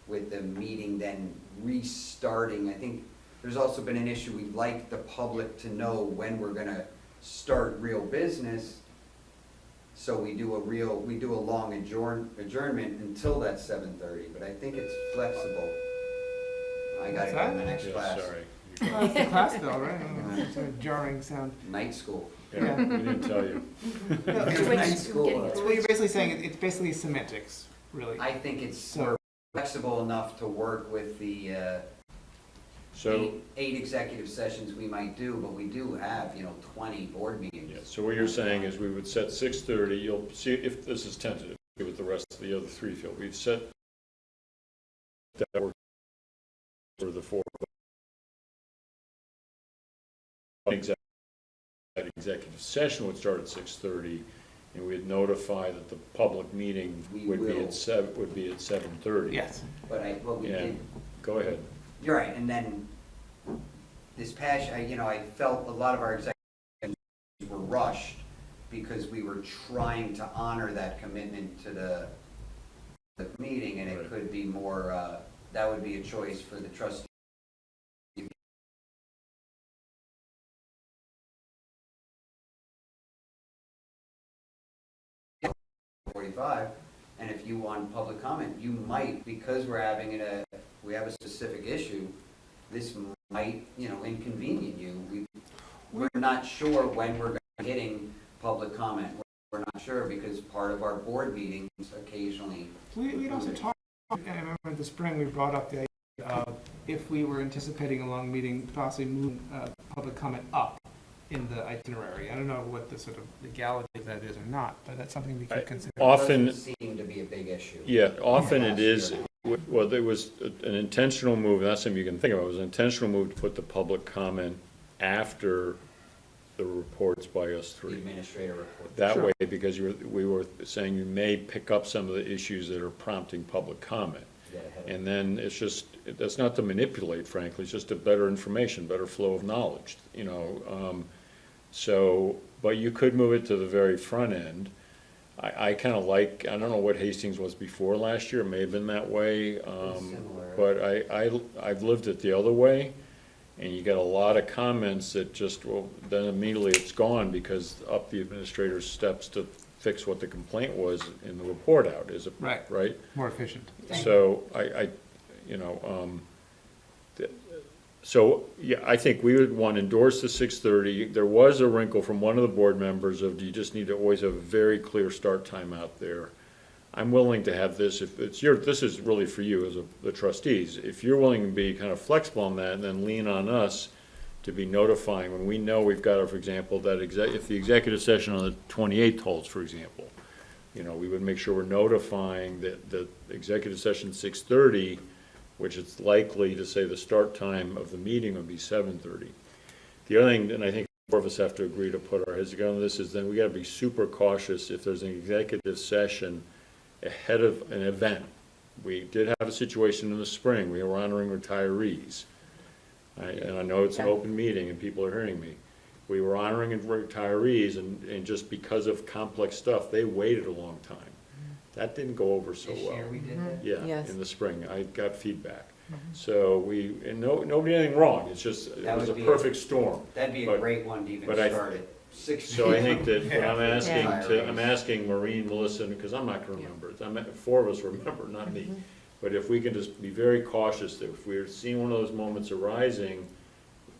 with the meeting then restarting. I think there's also been an issue, we'd like the public to know when we're gonna start real business, so we do a long adjournment until that 7:30, but I think it's flexible. I gotta go to the next yeah, class. sorry. Oh, it's the class bell, right? It's a jarring sound. Night school. Yeah, we didn't tell you. Night school. So what you're basically saying, it's basically semantics, really. I think it's So- flexible enough to work with the So, eight executive sessions we might do, but we do have, 20 board meetings. yeah, so what you're saying is we would set 6:30, you'll see if this is tentative, with the rest of the other 3 feel. We've set that work for the 4. Executive session would start at 6:30, and we'd notify that the public meeting We would be will. at 7:30. Yes. But what we Yeah, did, go ahead. you're right, and then this past, I felt a lot of our executives were rushed because we were trying to honor that commitment to the meeting, and it Right. could be more, that would be a choice for the trustees. 45, and if you want public comment, you might, because we have a specific issue, this might, inconvenience you. We're not sure when we're getting public comment. We're not sure because part of our board meetings occasionally. We'd also talked, and I remember in the spring, we brought up the idea of if we were anticipating a long meeting, possibly moving public comment up in the itinerary. I don't know what the sort of legality of that is or not, but that's something we could consider. Often, Doesn't seem to be a big issue. yeah, often it Last is, year. well, there was an intentional move, that's something you can think about, it was an intentional move to put the public comment after the reports by us The three. administrator report. That way, because we were saying you may pick up some of the issues that are prompting public comment. Get ahead. And then it's just, that's not to manipulate, frankly, it's just a better information, better flow of knowledge, you know. So, but you could move it to the very front end. I kind of like, I don't know what Hastings was before last year, it may have been that way. Similar. But I've lived it the other way, and you get a lot of comments that just, well, then immediately it's gone because up the administrator's steps to fix what the complaint was in the report out, is it? Right. Right? More efficient. So you know, so, yeah, I think we would want to endorse the 6:30. There was a wrinkle from one of the board members of, you just need to always have a very clear start time out there. I'm willing to have this, if it's this is really for you as the trustees. If you're willing to be kind of flexible on that, and then lean on us to be notifying when we know we've got, for example, that if the executive session on the 28th holds, for example, you know, we would make sure we're notifying that the executive session 6:30, which it's likely to say the start time of the meeting would be 7:30. The other thing, and I think four of us have to agree to put our heads together on this, is then we gotta be super cautious if there's an executive session ahead of an event. We did have a situation in the spring, we were honoring retirees. And I know it's an open meeting and people are hearing me. We were honoring retirees and just because of complex stuff, they waited a long time. That didn't go over so This well. year we did that. Yeah, Yes. in the spring, I got feedback. So nobody did anything wrong, it's just, it That was a would be perfect storm. That'd be a But- great one to even but I- start at 6. So I think that what Yeah. I'm asking Maureen, Melissa, because I'm not gonna remember, four of us remember, not me. But if we can just be very cautious that if we're seeing one of those moments arising,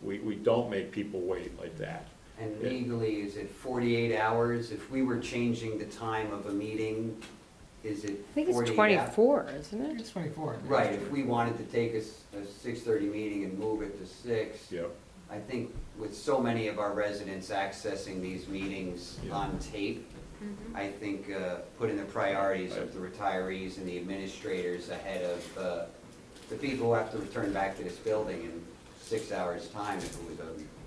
we don't make people wait like that. And legally, is it 48 hours? If we were changing the time of a meeting, is it 48 I think it's hours? 24, isn't it? It's 24. Right, if we wanted to take a 6:30 meeting and move it to 6, Yep. I think with so many of our residents accessing these meetings Yeah. on tape, I think putting the priorities of the retirees and the administrators ahead of the people who have to return back to this building in 6 hours' time if it was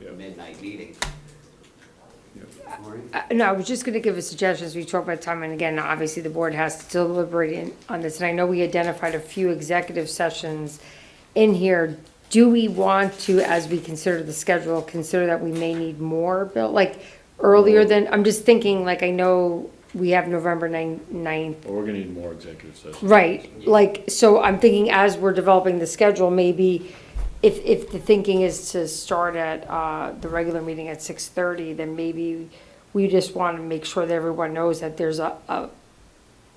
Yeah. a midnight meeting. Yep. Maureen? No, I was just gonna give a suggestion, as we talk about time, and again, obviously, the board has to deliberate on this, and I know we identified a few executive sessions in here. Do we want to, as we consider the schedule, consider that we may need more, Bill, like, earlier than, I'm just thinking, like, I know we have November 9th. Well, we're gonna need more executive sessions. Right, like, so I'm thinking as we're developing the schedule, maybe if the thinking is to start at, the regular meeting at 6:30, then maybe we just want to make sure that everyone knows that there's a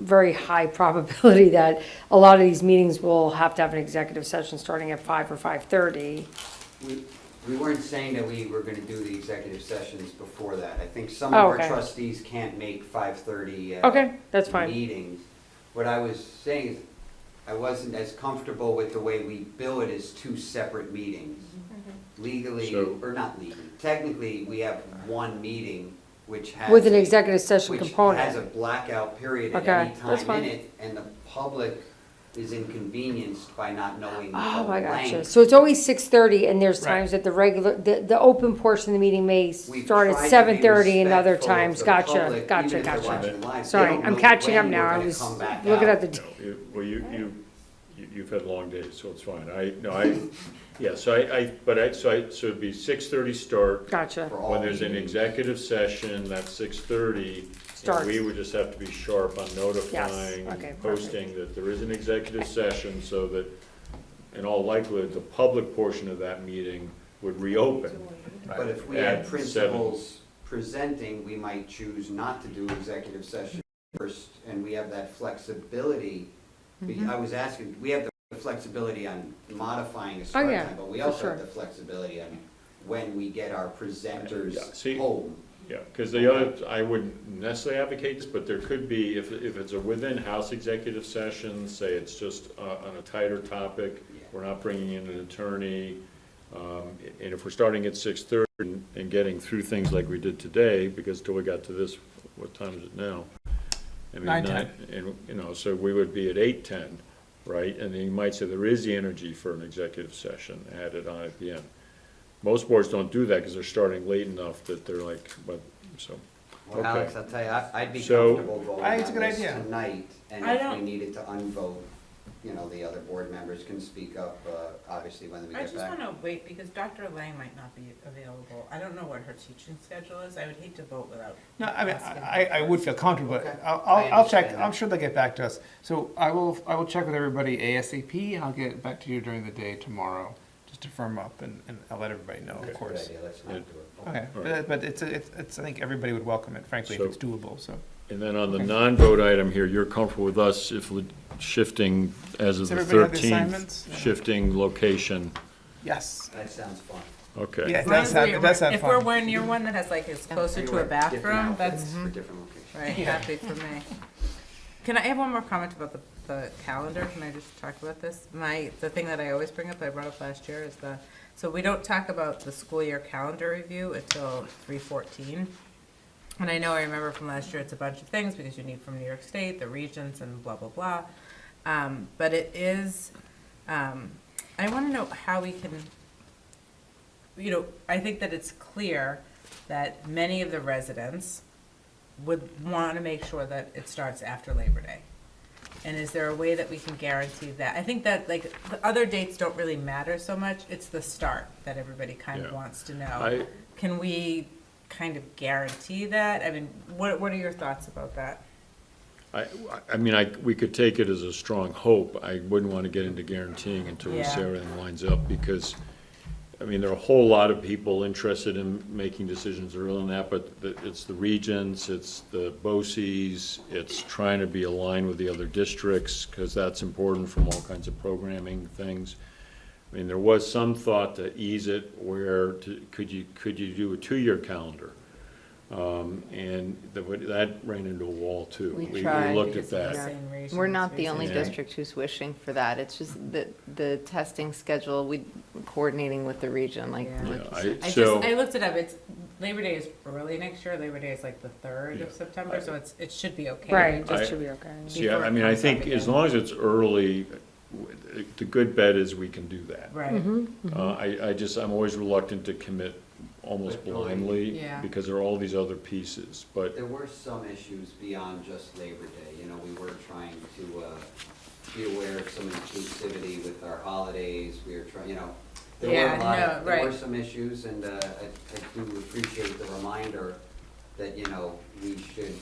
very high probability that a lot of these meetings will have to have an executive session starting at 5 or 5:30. We weren't saying that we were gonna do the executive sessions before that. I think some of Oh, our okay. trustees can't make 5:30 Okay, that's fine. meetings. What I was saying is, I wasn't as comfortable with the way we bill it as two separate meetings. Legally, So- or not legally, technically, we have one meeting which has. With an executive session Which has a component. blackout period at Okay, any that's time in fine. it, and the public is inconvenienced by not knowing the Oh, I gotcha. length. So it's always 6:30, and there's Right. times that the open portion of the meeting may We've start at tried to be 7:30 and other respectful of times. the Gotcha, public, gotcha, even if they're gotcha. watching live. They Sorry, don't I'm know catching up when now. we're I gonna was come back looking out. at the, No, well, you've had long days, so it's fine. Yeah, so so it'd be 6:30 start. gotcha. For all When there's an meetings. executive session, that's 6:30. Starts. And we would just have to be sharp on notifying, okay, and posting that there is an executive session so that in all likelihood, the public portion of that meeting would reopen. But if we At had principals presenting, we might choose not to do executive session first, and we have that flexibility. I was asking, we have the flexibility on modifying a start yeah, time, but we for also sure. have the flexibility on when we get our Yeah, presenters see- home. Yeah, because the other, I wouldn't necessarily advocate this, but there could be, if it's a within-house executive session, say it's just on a tighter topic, Yeah. we're not bringing in an attorney, And if we're starting at 6:30 and getting through things like we did today, because till we got to this, what time is it now? I mean, 9:10. And, you know, so we would be at 8:10, right? And then you might say there is the energy for an executive session added on at the end. Most boards don't do that because they're starting late enough that they're like, but, so. Well, Alex, I'll tell you, I'd be So- comfortable voting I think it's a on good this idea. tonight, and I if we don't- needed to unvote, you know, the other board members can speak up, obviously, when we I get just back. wanna wait, because Dr. Lang might not be available. I don't know what her teaching schedule is. I would hate to vote without. No, I mean, asking. I would feel comfortable, but Okay. I'll check, understand I'm that. sure they'll get back to us. So I will check with everybody ASAP, and I'll get back to you during the day tomorrow, just to firm up, and I'll let everybody know, of That's a good course. idea, let's not do it. Okay, All right. but it's, I think everybody would welcome it, frankly, if So- it's doable, so. And then on the Okay. non-vote item here, you're comfortable with us if shifting as of Does the everybody have the 13th, assignments? Yeah. shifting location? Yes. That sounds fun. Okay. Yeah, As long as it does have If we're fun. one, you're one that has like, is closer to a bathroom, that's, For different locations. right, happy for me. Can I have one more comment about the calendar? Can I just talk about this? The thing that I always bring up, I brought up last year, is so we don't talk about the school year calendar review until 3/14. And I remember from last year, it's a bunch of things because you need from New York State, the regions, and blah, blah, blah. But it is, I want to know how we can, I think that it's clear that many of the residents would want to make sure that it starts after Labor Day. And is there a way that we can guarantee that? I think that, like, the other dates don't really matter so much. It's the start that everybody kind of Yeah. wants to know. Can we kind of guarantee that? I mean, what are your thoughts about that? I mean, we could take it as a strong hope. I wouldn't want to get into guaranteeing until we see Yeah. everything lines up, because, I mean, there are a whole lot of people interested in making decisions earlier than that, but it's the regions, it's the BOCES, it's trying to be aligned with the other districts, because that's important from all kinds of programming things. I mean, there was some thought to ease it where, could you do a 2-year calendar? And that ran into a wall too. We tried. looked at Because of the that. same reasons, We're not the only Yeah. district who's wishing for that. It's just the testing schedule, coordinating with the region, like. Yeah. like you said. I looked it up. It's, Labor Day is early next year. Labor Day is like the 3rd Yeah. of September, so it should be okay. Right, I- just should be okay. See, Before I it mean, I comes up think as again. long as it's early, the good bet is we can do that. Right. I'm always reluctant to commit almost blindly, Yeah. because there are all these other pieces, but, There were some issues beyond just Labor Day, you know, we were trying to be aware of some inclusivity with our holidays, we were trying, there Yeah, were a lot no, of, there were right. some issues, and I do appreciate the reminder that, we should,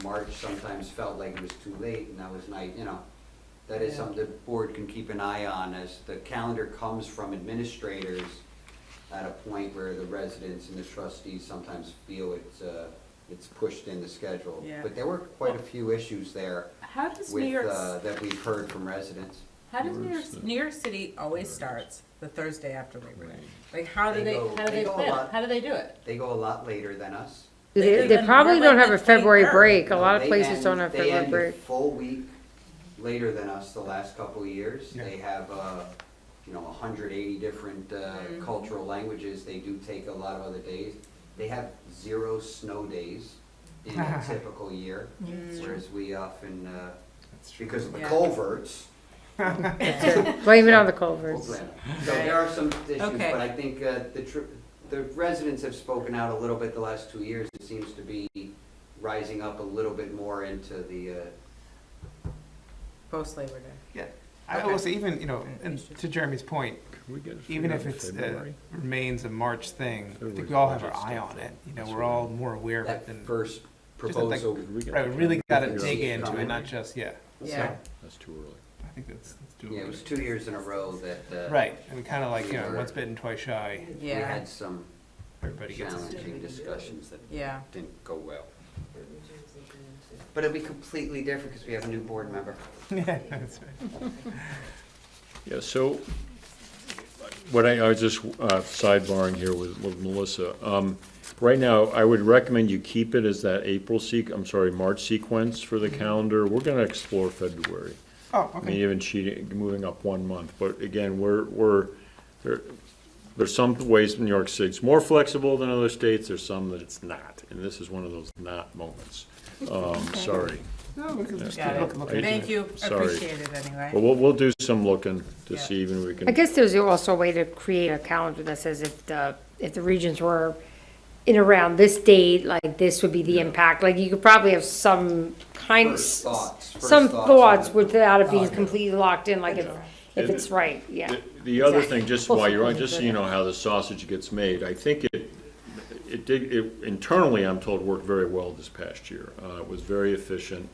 March sometimes felt like it was too late, and that was nice, that is Yeah. something the board can keep an eye on, as the calendar comes from administrators at a point where the residents and the trustees sometimes feel it's pushed in the schedule. Yeah. But there were quite a few issues there How does with, New York, that we've heard from residents. how does New York City always starts the Thursday after Labor Day? Like, how do They they, go- how do they they go a plan? lot- How do they do it? They go a lot later than us. They Then probably we're don't like have the a February 23rd. break. A lot of They places end- don't have They February end a break. full week later than us the last couple of years. Yeah. They have, 180 different Mm-hmm. cultural languages. They do take a lot of other days. They have 0 snow days in a typical year, whereas we often, because of the Yeah. culverts. Blame it on the culverts. So there are some issues, Okay. but I think the residents have spoken out a little bit the last 2 years. It seems to be rising up a little bit more into the, Post Labor Day. Yeah, I will say, even, and to Jeremy's point, can we get it even figured if out in it's, February? remains a March thing, I think February's we all have our budget eye stuff, on it, That's we're right. all more aware of it that than. first Just that, like, proposal. Could we get Right, we it really gotta figured out? dig Yeah. into it, not just, Yeah. That's too early. I think that's doable. Yeah, it was 2 years in a row that Right, and we kind of like, we were- once bitten, twice shy, we Yeah, had some everybody gets it. challenging discussions that yeah. didn't go well. But it'll be completely different because we have a new board member. Yeah, that's right. Yeah, so, what I was just sidebarring here with Melissa. Right now, I would recommend you keep it as that March sequence for the calendar. We're gonna explore February. Oh, I mean, okay. even moving up 1 month, but again, There's some ways in New York City it's more flexible than other states, there's some that it's not, and this is one of those not moments. Sorry. No, we can just Got keep it. looking into Thank it. you, Sorry. appreciate it anyway. But we'll do some looking to Yeah. see even if we can. I guess there's also a way to create a calendar that says if the regions were in around this date, like this would be the impact, like you could probably have some kind, First thoughts some thoughts on it. without it being completely locked in, like if it's right, yeah. The other thing, just while you're on, Exactly. just so you know how the sausage gets made, I think it internally, I'm told, worked very well this past year. It was very efficient,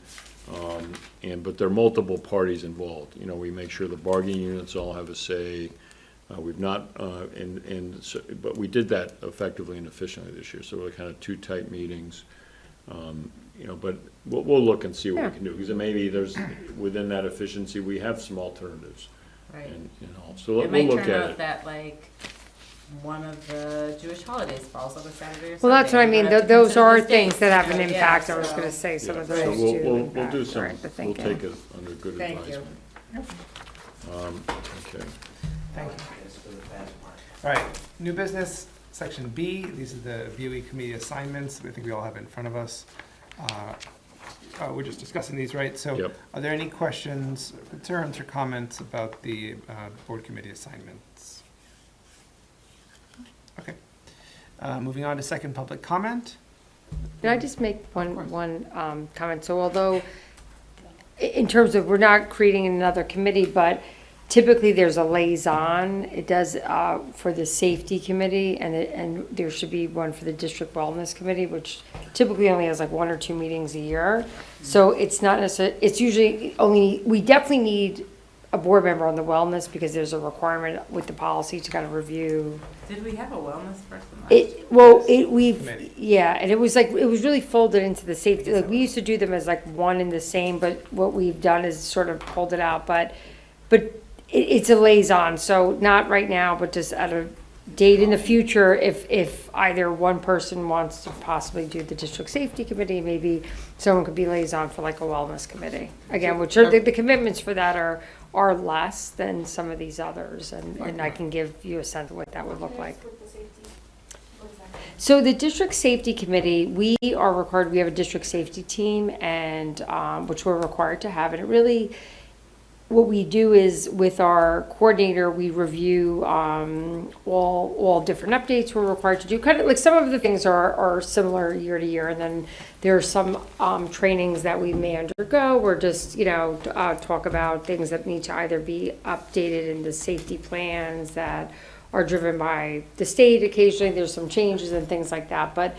but there are multiple parties involved. You know, we make sure the bargaining units all have a say. We've not, but we did that effectively and efficiently this year, so we're kind of two tight meetings. You know, but we'll look and see what Yeah. we can do, because maybe there's, within that efficiency, we have some alternatives. Right. And, you know, so It we'll might look turn at out it. that like one of the Jewish holidays falls on a Saturday or Sunday. Well, that's what I We're mean, gonna have to those consider are those things dates, that have you an know, yeah, impact, I was so- gonna say some Yeah, of so those we'll do do impact, some, right, the we'll thinking. take it under good Thank advisement. you. Okay. Thank you. All right, new business, section B, these are the BOE committee assignments, I think we all have it in front of us. We're just discussing these, right? So Yep. are there any questions, concerns, or comments about the board committee assignments? Okay. Moving on to second public comment. Can I just make one comment? So although, in terms of, we're not creating another committee, but typically there's a liaison. It does for the safety committee, and there should be one for the district wellness committee, which typically only has like 1 or 2 meetings a year. So it's not necessarily, it's usually only, we definitely need a board member on the wellness because there's a requirement with the policy to kind of review. Did we have a wellness person last year? We've, Committee. yeah, and it was like, it was really folded into the safety, like, we used to do them as like one and the same, but what we've done is sort of pulled it out, but it's a liaison, so not right now, but just at a date in the future, if either one person wants to possibly do the district safety committee, maybe someone could be liaison for like a wellness committee. Again, which are, the commitments for that are less than some of these others, and I can give you a sense of what that would look like. With the safety, what is that? So the district safety committee, we are required, we have a district safety team and, which we're required to have, and it really, what we do is with our coordinator, we review, all different updates we're required to do. Kind of like some of the things are similar year to year, and then there are some, trainings that we may undergo. We're just, talk about things that need to either be updated in the safety plans that are driven by the state. Occasionally, there's some changes and things like that. But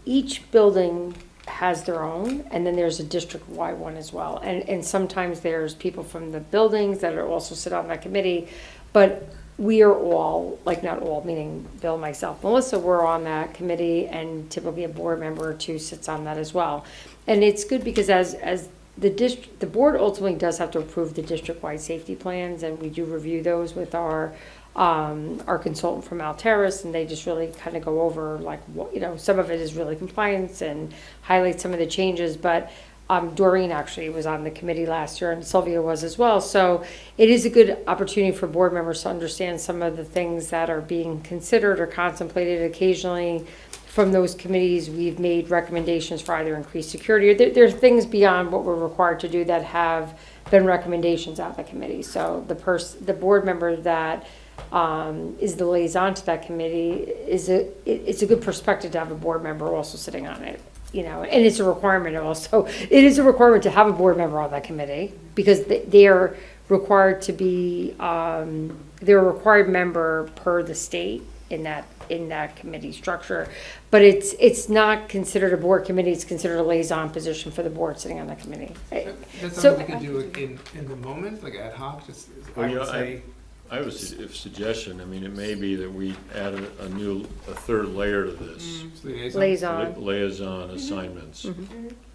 each building has their own, and then there's a district-wide one as well. And sometimes there's people from the buildings that are also sit on that committee. But we are all, like not all, meaning Bill, myself, Melissa, we're on that committee, and typically a board member or two sits on that as well. And it's good because as the board ultimately does have to approve the district-wide safety plans, and we do review those with our consultant from Alteris, and they just really kind of go over like, some of it is really compliance and highlight some of the changes, but Doreen actually was on the committee last year, and Sylvia was as well, so it is a good opportunity for board members to understand some of the things that are being considered or contemplated. Occasionally from those committees, we've made recommendations for either increased security, or there are things beyond what we're required to do that have been recommendations out of the committee. So the board member that is the liaison to that committee it's a good perspective to have a board member also sitting on it, and it's a requirement also. It is a requirement to have a board member on that committee because they are required to be, they're a required member per the state in that committee structure. But it's not considered a board committee, it's considered a liaison position for the board sitting on that committee. That's So- something we can do in the moment, like ad hoc, just, Well, I would say. I have a suggestion. I mean, it may be that we add a third layer to this. Liaison. Liaison assignments,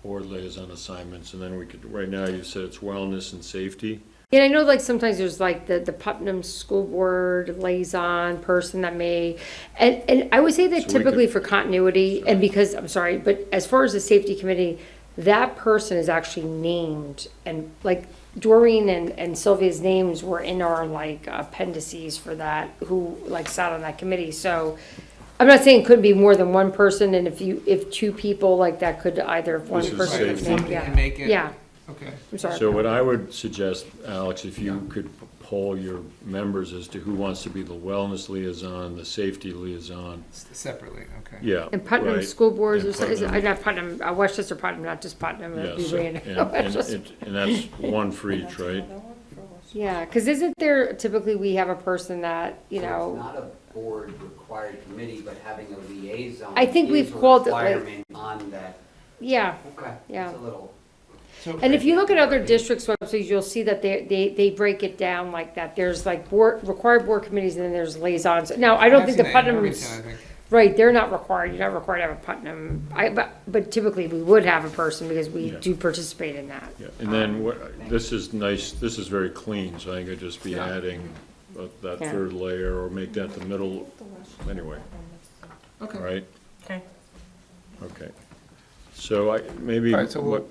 board liaison assignments, and then we could, right now you said it's wellness and safety. And I know like sometimes there's like the Putnam School Board liaison person that may, and I would say that So we typically could- for continuity, and because, I'm sorry, but as far as the safety committee, that person is actually named, and like, Doreen and Sylvia's names were in our like appendices for that, who like sat on that committee, so I'm not saying it couldn't be more than one person, and if two people, like that could either, if one This is person. Right, if safety. somebody Yeah. can make it. Yeah, Okay. I'm sorry. So what I would suggest, Alex, if you could poll your members as to who wants to be the wellness liaison, the safety liaison. Separately, okay. Yeah. And Putnam right. School Boards, And or so- is it, Putnam. not Putnam, Westchester Putnam, not just Putnam, it'd be Yes, random. and that's one for each, right? Yeah, because isn't there, typically we have a person that, you So know, It's not a board required committee, but having a liaison. I think we've is a called it, like- requirement on that. yeah. Okay. Yeah. It's a little. So- And if you look at other districts' websites, you'll see that they break it down like that. There's like required board committees, and then there's liaisons. Now, I don't I've think seen the that in Putnam's, Irvington, I think. right, they're not required. You're not required to have a Putnam. But typically, we would have a person because we Yeah. do participate in that. Yeah, and then this is nice, this is very clean, so I think I'd just be Yeah. adding that Yeah. third layer, or make that the middle, anyway, Okay. right? Okay. Okay. So maybe, All right, so we'll-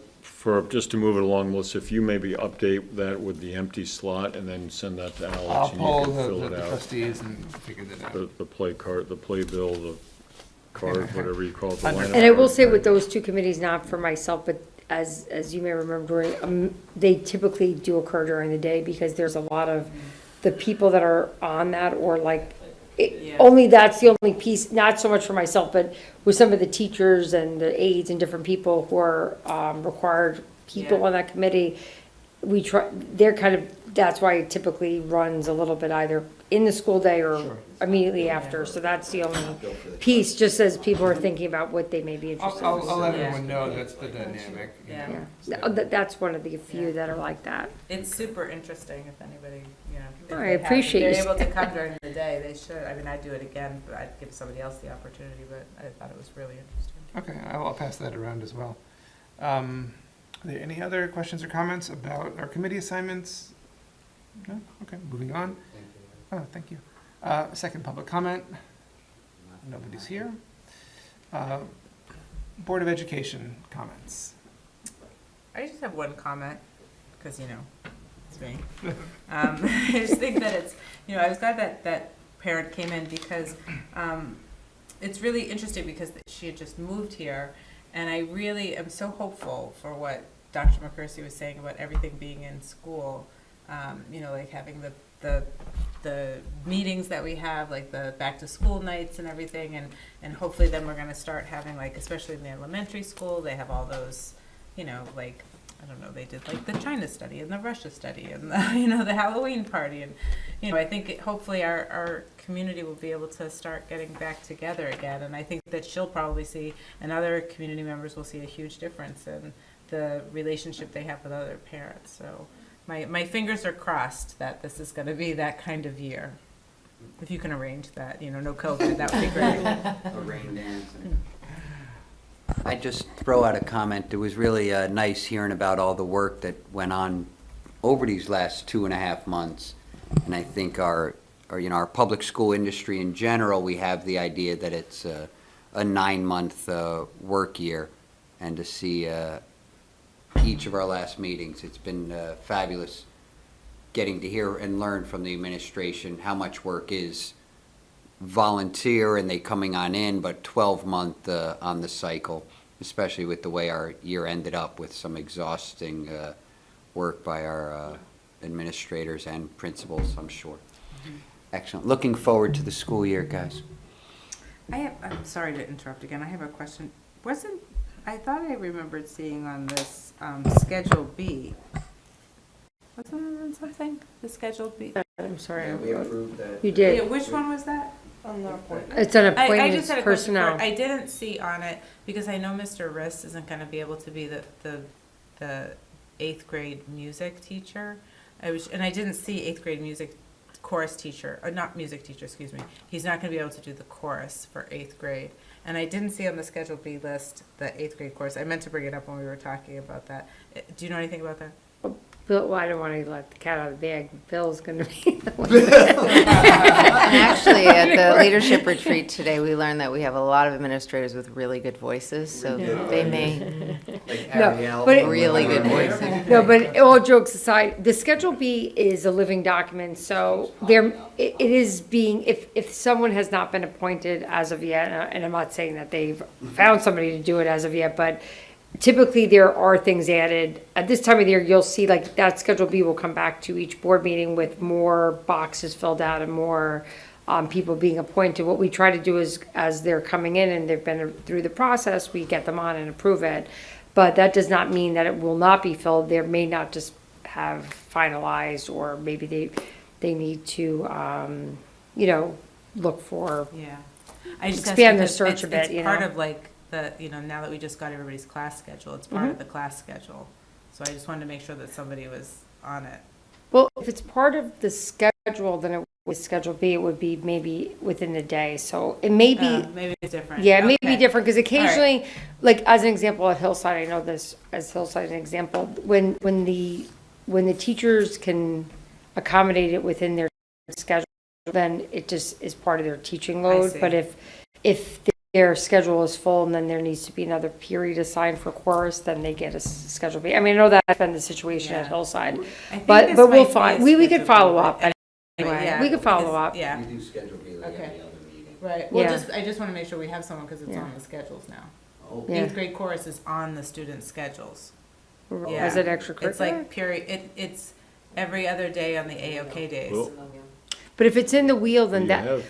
just to move it along, Melissa, if you maybe update that with the empty slot, and then send that to I'll Alex, and poll you can the fill it out. trustees and figure that out. The play card, the playbill, the card, whatever you call it, the Under- lineup. And I will card. say with those two committees, not for myself, but as you may remember, they typically do occur during the day because there's a lot of the people that are on that, or like, Yeah. only that's the only piece, not so much for myself, but with some of the teachers and the aides and different people who are required people Yeah. on that committee, they're kind of, that's why it typically runs a little bit either in the school day or immediately after, so that's the only piece, just as people are thinking about what they may be interested in. I'll let Yeah. everyone know that's the dynamic. you Yeah. know. Yeah, that's one of the few that are like that. It's super interesting if anybody, you know. if I they have- appreciate If you they're able to come during the day, they should. I mean, I'd do it again, but I'd give somebody else the opportunity, but I thought it was really interesting. Okay, I'll pass that around as well. Are there any other questions or comments about our committee assignments? No? Okay, moving on. Oh, thank you. Second public comment. Nobody's here. Board of Education comments. I just have one comment, because, you know, it's me. I just think that it's, you know, I was glad that parent came in because it's really interesting because she had just moved here, and I really am so hopeful for what Dr. McCursey was saying about everything being in school. You know, like having the meetings that we have, like the back to school nights and everything, and hopefully then we're gonna start having, like, especially in the elementary school, they have all those, you know, like, I don't know, they did like the China study and the Russia study and the, you know, the Halloween party, and, you know, I think hopefully our community will be able to start getting back together again, and I think that she'll probably see, and other community members will see a huge difference in the relationship they have with other parents, so my fingers are crossed that this is gonna be that kind of year. If you can arrange that, you know, no COVID, that would be great. A rain dance. I just throw out a comment. It was really nice hearing about all the work that went on over these last 2.5 months. And I think our public school industry in general, we have the idea that it's a 9-month work year. And to see each of our last meetings, it's been fabulous getting to hear and learn from the administration how much work is volunteer and they coming on in, but 12-month on the cycle, especially with the way our year ended up with some exhausting work by our administrators and principals, I'm sure. Excellent. Looking forward to the school year, guys. I'm sorry to interrupt again. I have a question. I thought I remembered seeing on this Schedule B. Wasn't it on something? The Schedule B? I'm sorry. We approved that. You Yeah, did. which one was that? It's an I appointments just had a question for, personnel. I didn't see on it, because I know Mr. Riss isn't gonna be able to be the 8th grade music teacher. And I didn't see 8th grade music chorus teacher, or not music teacher, excuse me. He's not gonna be able to do the chorus for 8th grade. And I didn't see on the Schedule B list the 8th grade chorus. I meant to bring it up when we were talking about that. Do you know anything about that? Bill, well, I don't want to let the cat out of the bag. Bill's going to be the one. And actually, at the leadership retreat today, we learned that we have a lot of administrators with really good voices, so they may Like No, Ariel but from Really Little good Mermaid. voice. No, but all jokes aside, the Schedule B is a living document, so it is being, if someone has not been appointed as of yet, and I'm not saying that they've found somebody to do it as of yet, but typically there are things added. At this time of the year, you'll see like that Schedule B will come back to each board meeting with more boxes filled out and more people being appointed. What we try to do is, as they're coming in and they've been through the process, we get them on and approve it. But that does not mean that it will not be filled. There may not just have finalized, or maybe they need to, look for, Yeah. I just asked Expand the because search a bit, It's you part know? of like now that we just got everybody's class schedule, it's part Mm-hmm. of the class schedule. So I just wanted to make sure that somebody was on it. well, if it's part of the schedule, then it would Schedule B, it would be maybe within the day. So it may be, Maybe it's different. yeah, it may be Okay. different, because occasionally, like, as an example, at Hillside, I know this as Hillside an example, when the teachers can accommodate it within their schedule, then it just is part of their teaching load. see. But if their schedule is full and then there needs to be another period assigned for chorus, then they get a Schedule B. I mean, I know that's been the situation at Yeah. Hillside, I think but this we'll might be a find, we could Schedule follow B, up but anyway. yeah, We could follow because- up. Yeah, We do Schedule B like Okay. every other meeting. right. Well, Yeah. I just want to make sure we have someone because it's Yeah. on the schedules now. Oh, Yeah. Eighth grade chorus is on the students' schedules. Is it extracurricular? It's like it's every other day on the AOK days. Well, But if it's in the wheel, then you that, have,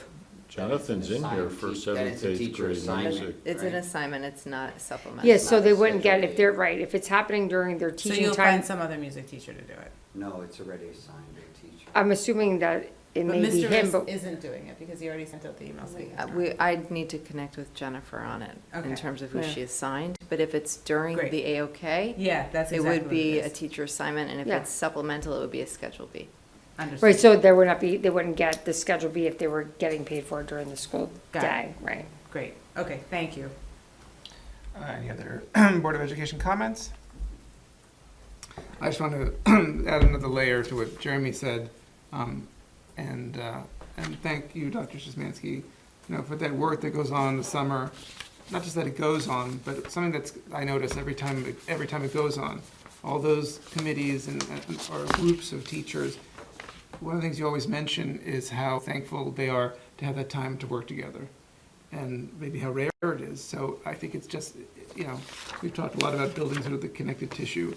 Jonathan's in here for Then seventh, it's a eighth teacher grade assignment. music. It's an Right. assignment, it's not supplemental. yes, so not they a wouldn't get, Schedule if B. they're right, if it's happening during their So teaching you'll time, find some other music teacher to do it. No, it's already assigned to a teacher. I'm assuming that it But may be Mr. him, but, isn't doing it because he already sent out the email saying. he's not. I'd need to connect with Jennifer on it Okay. in terms of who Yeah. she assigned, but if it's during Great. the AOK, Yeah, that's it exactly would what be it a is. teacher assignment, and if Yeah. it's supplemental, it would be a Schedule B. Understood. right, so there would not be, they wouldn't get the Schedule B if they were getting paid for it during the school Got it. day, right? Great. Okay, thank you. Any other Board of Education comments? I just want to add another layer to what Jeremy said, and thank you, Dr. Szymanski, for that work that goes on in the summer. Not just that it goes on, but something that's, I notice every time it goes on. All those committees or groups of teachers, one of the things you always mention is how thankful they are to have that time to work together, and maybe how rare it is. So I think it's just, we've talked a lot about building sort of the connective tissue,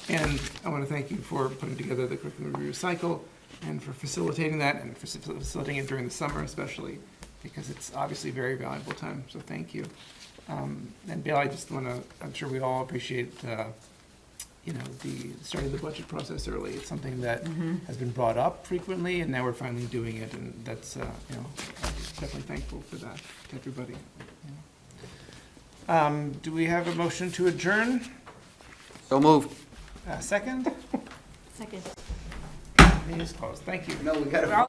and I want to thank you for putting together the curriculum review cycle and for facilitating that, and for facilitating it during the summer especially, because it's obviously a very valuable time, so thank you. And Bill, I just want to, I'm sure we all appreciate, the starting the budget process early. It's something that has been brought up frequently, and now we're finally doing it, and that's, I'm definitely thankful for that, to everybody. Do we have a motion to adjourn? So moved. Second? Second. Meeting is closed. Thank you. No, we got to.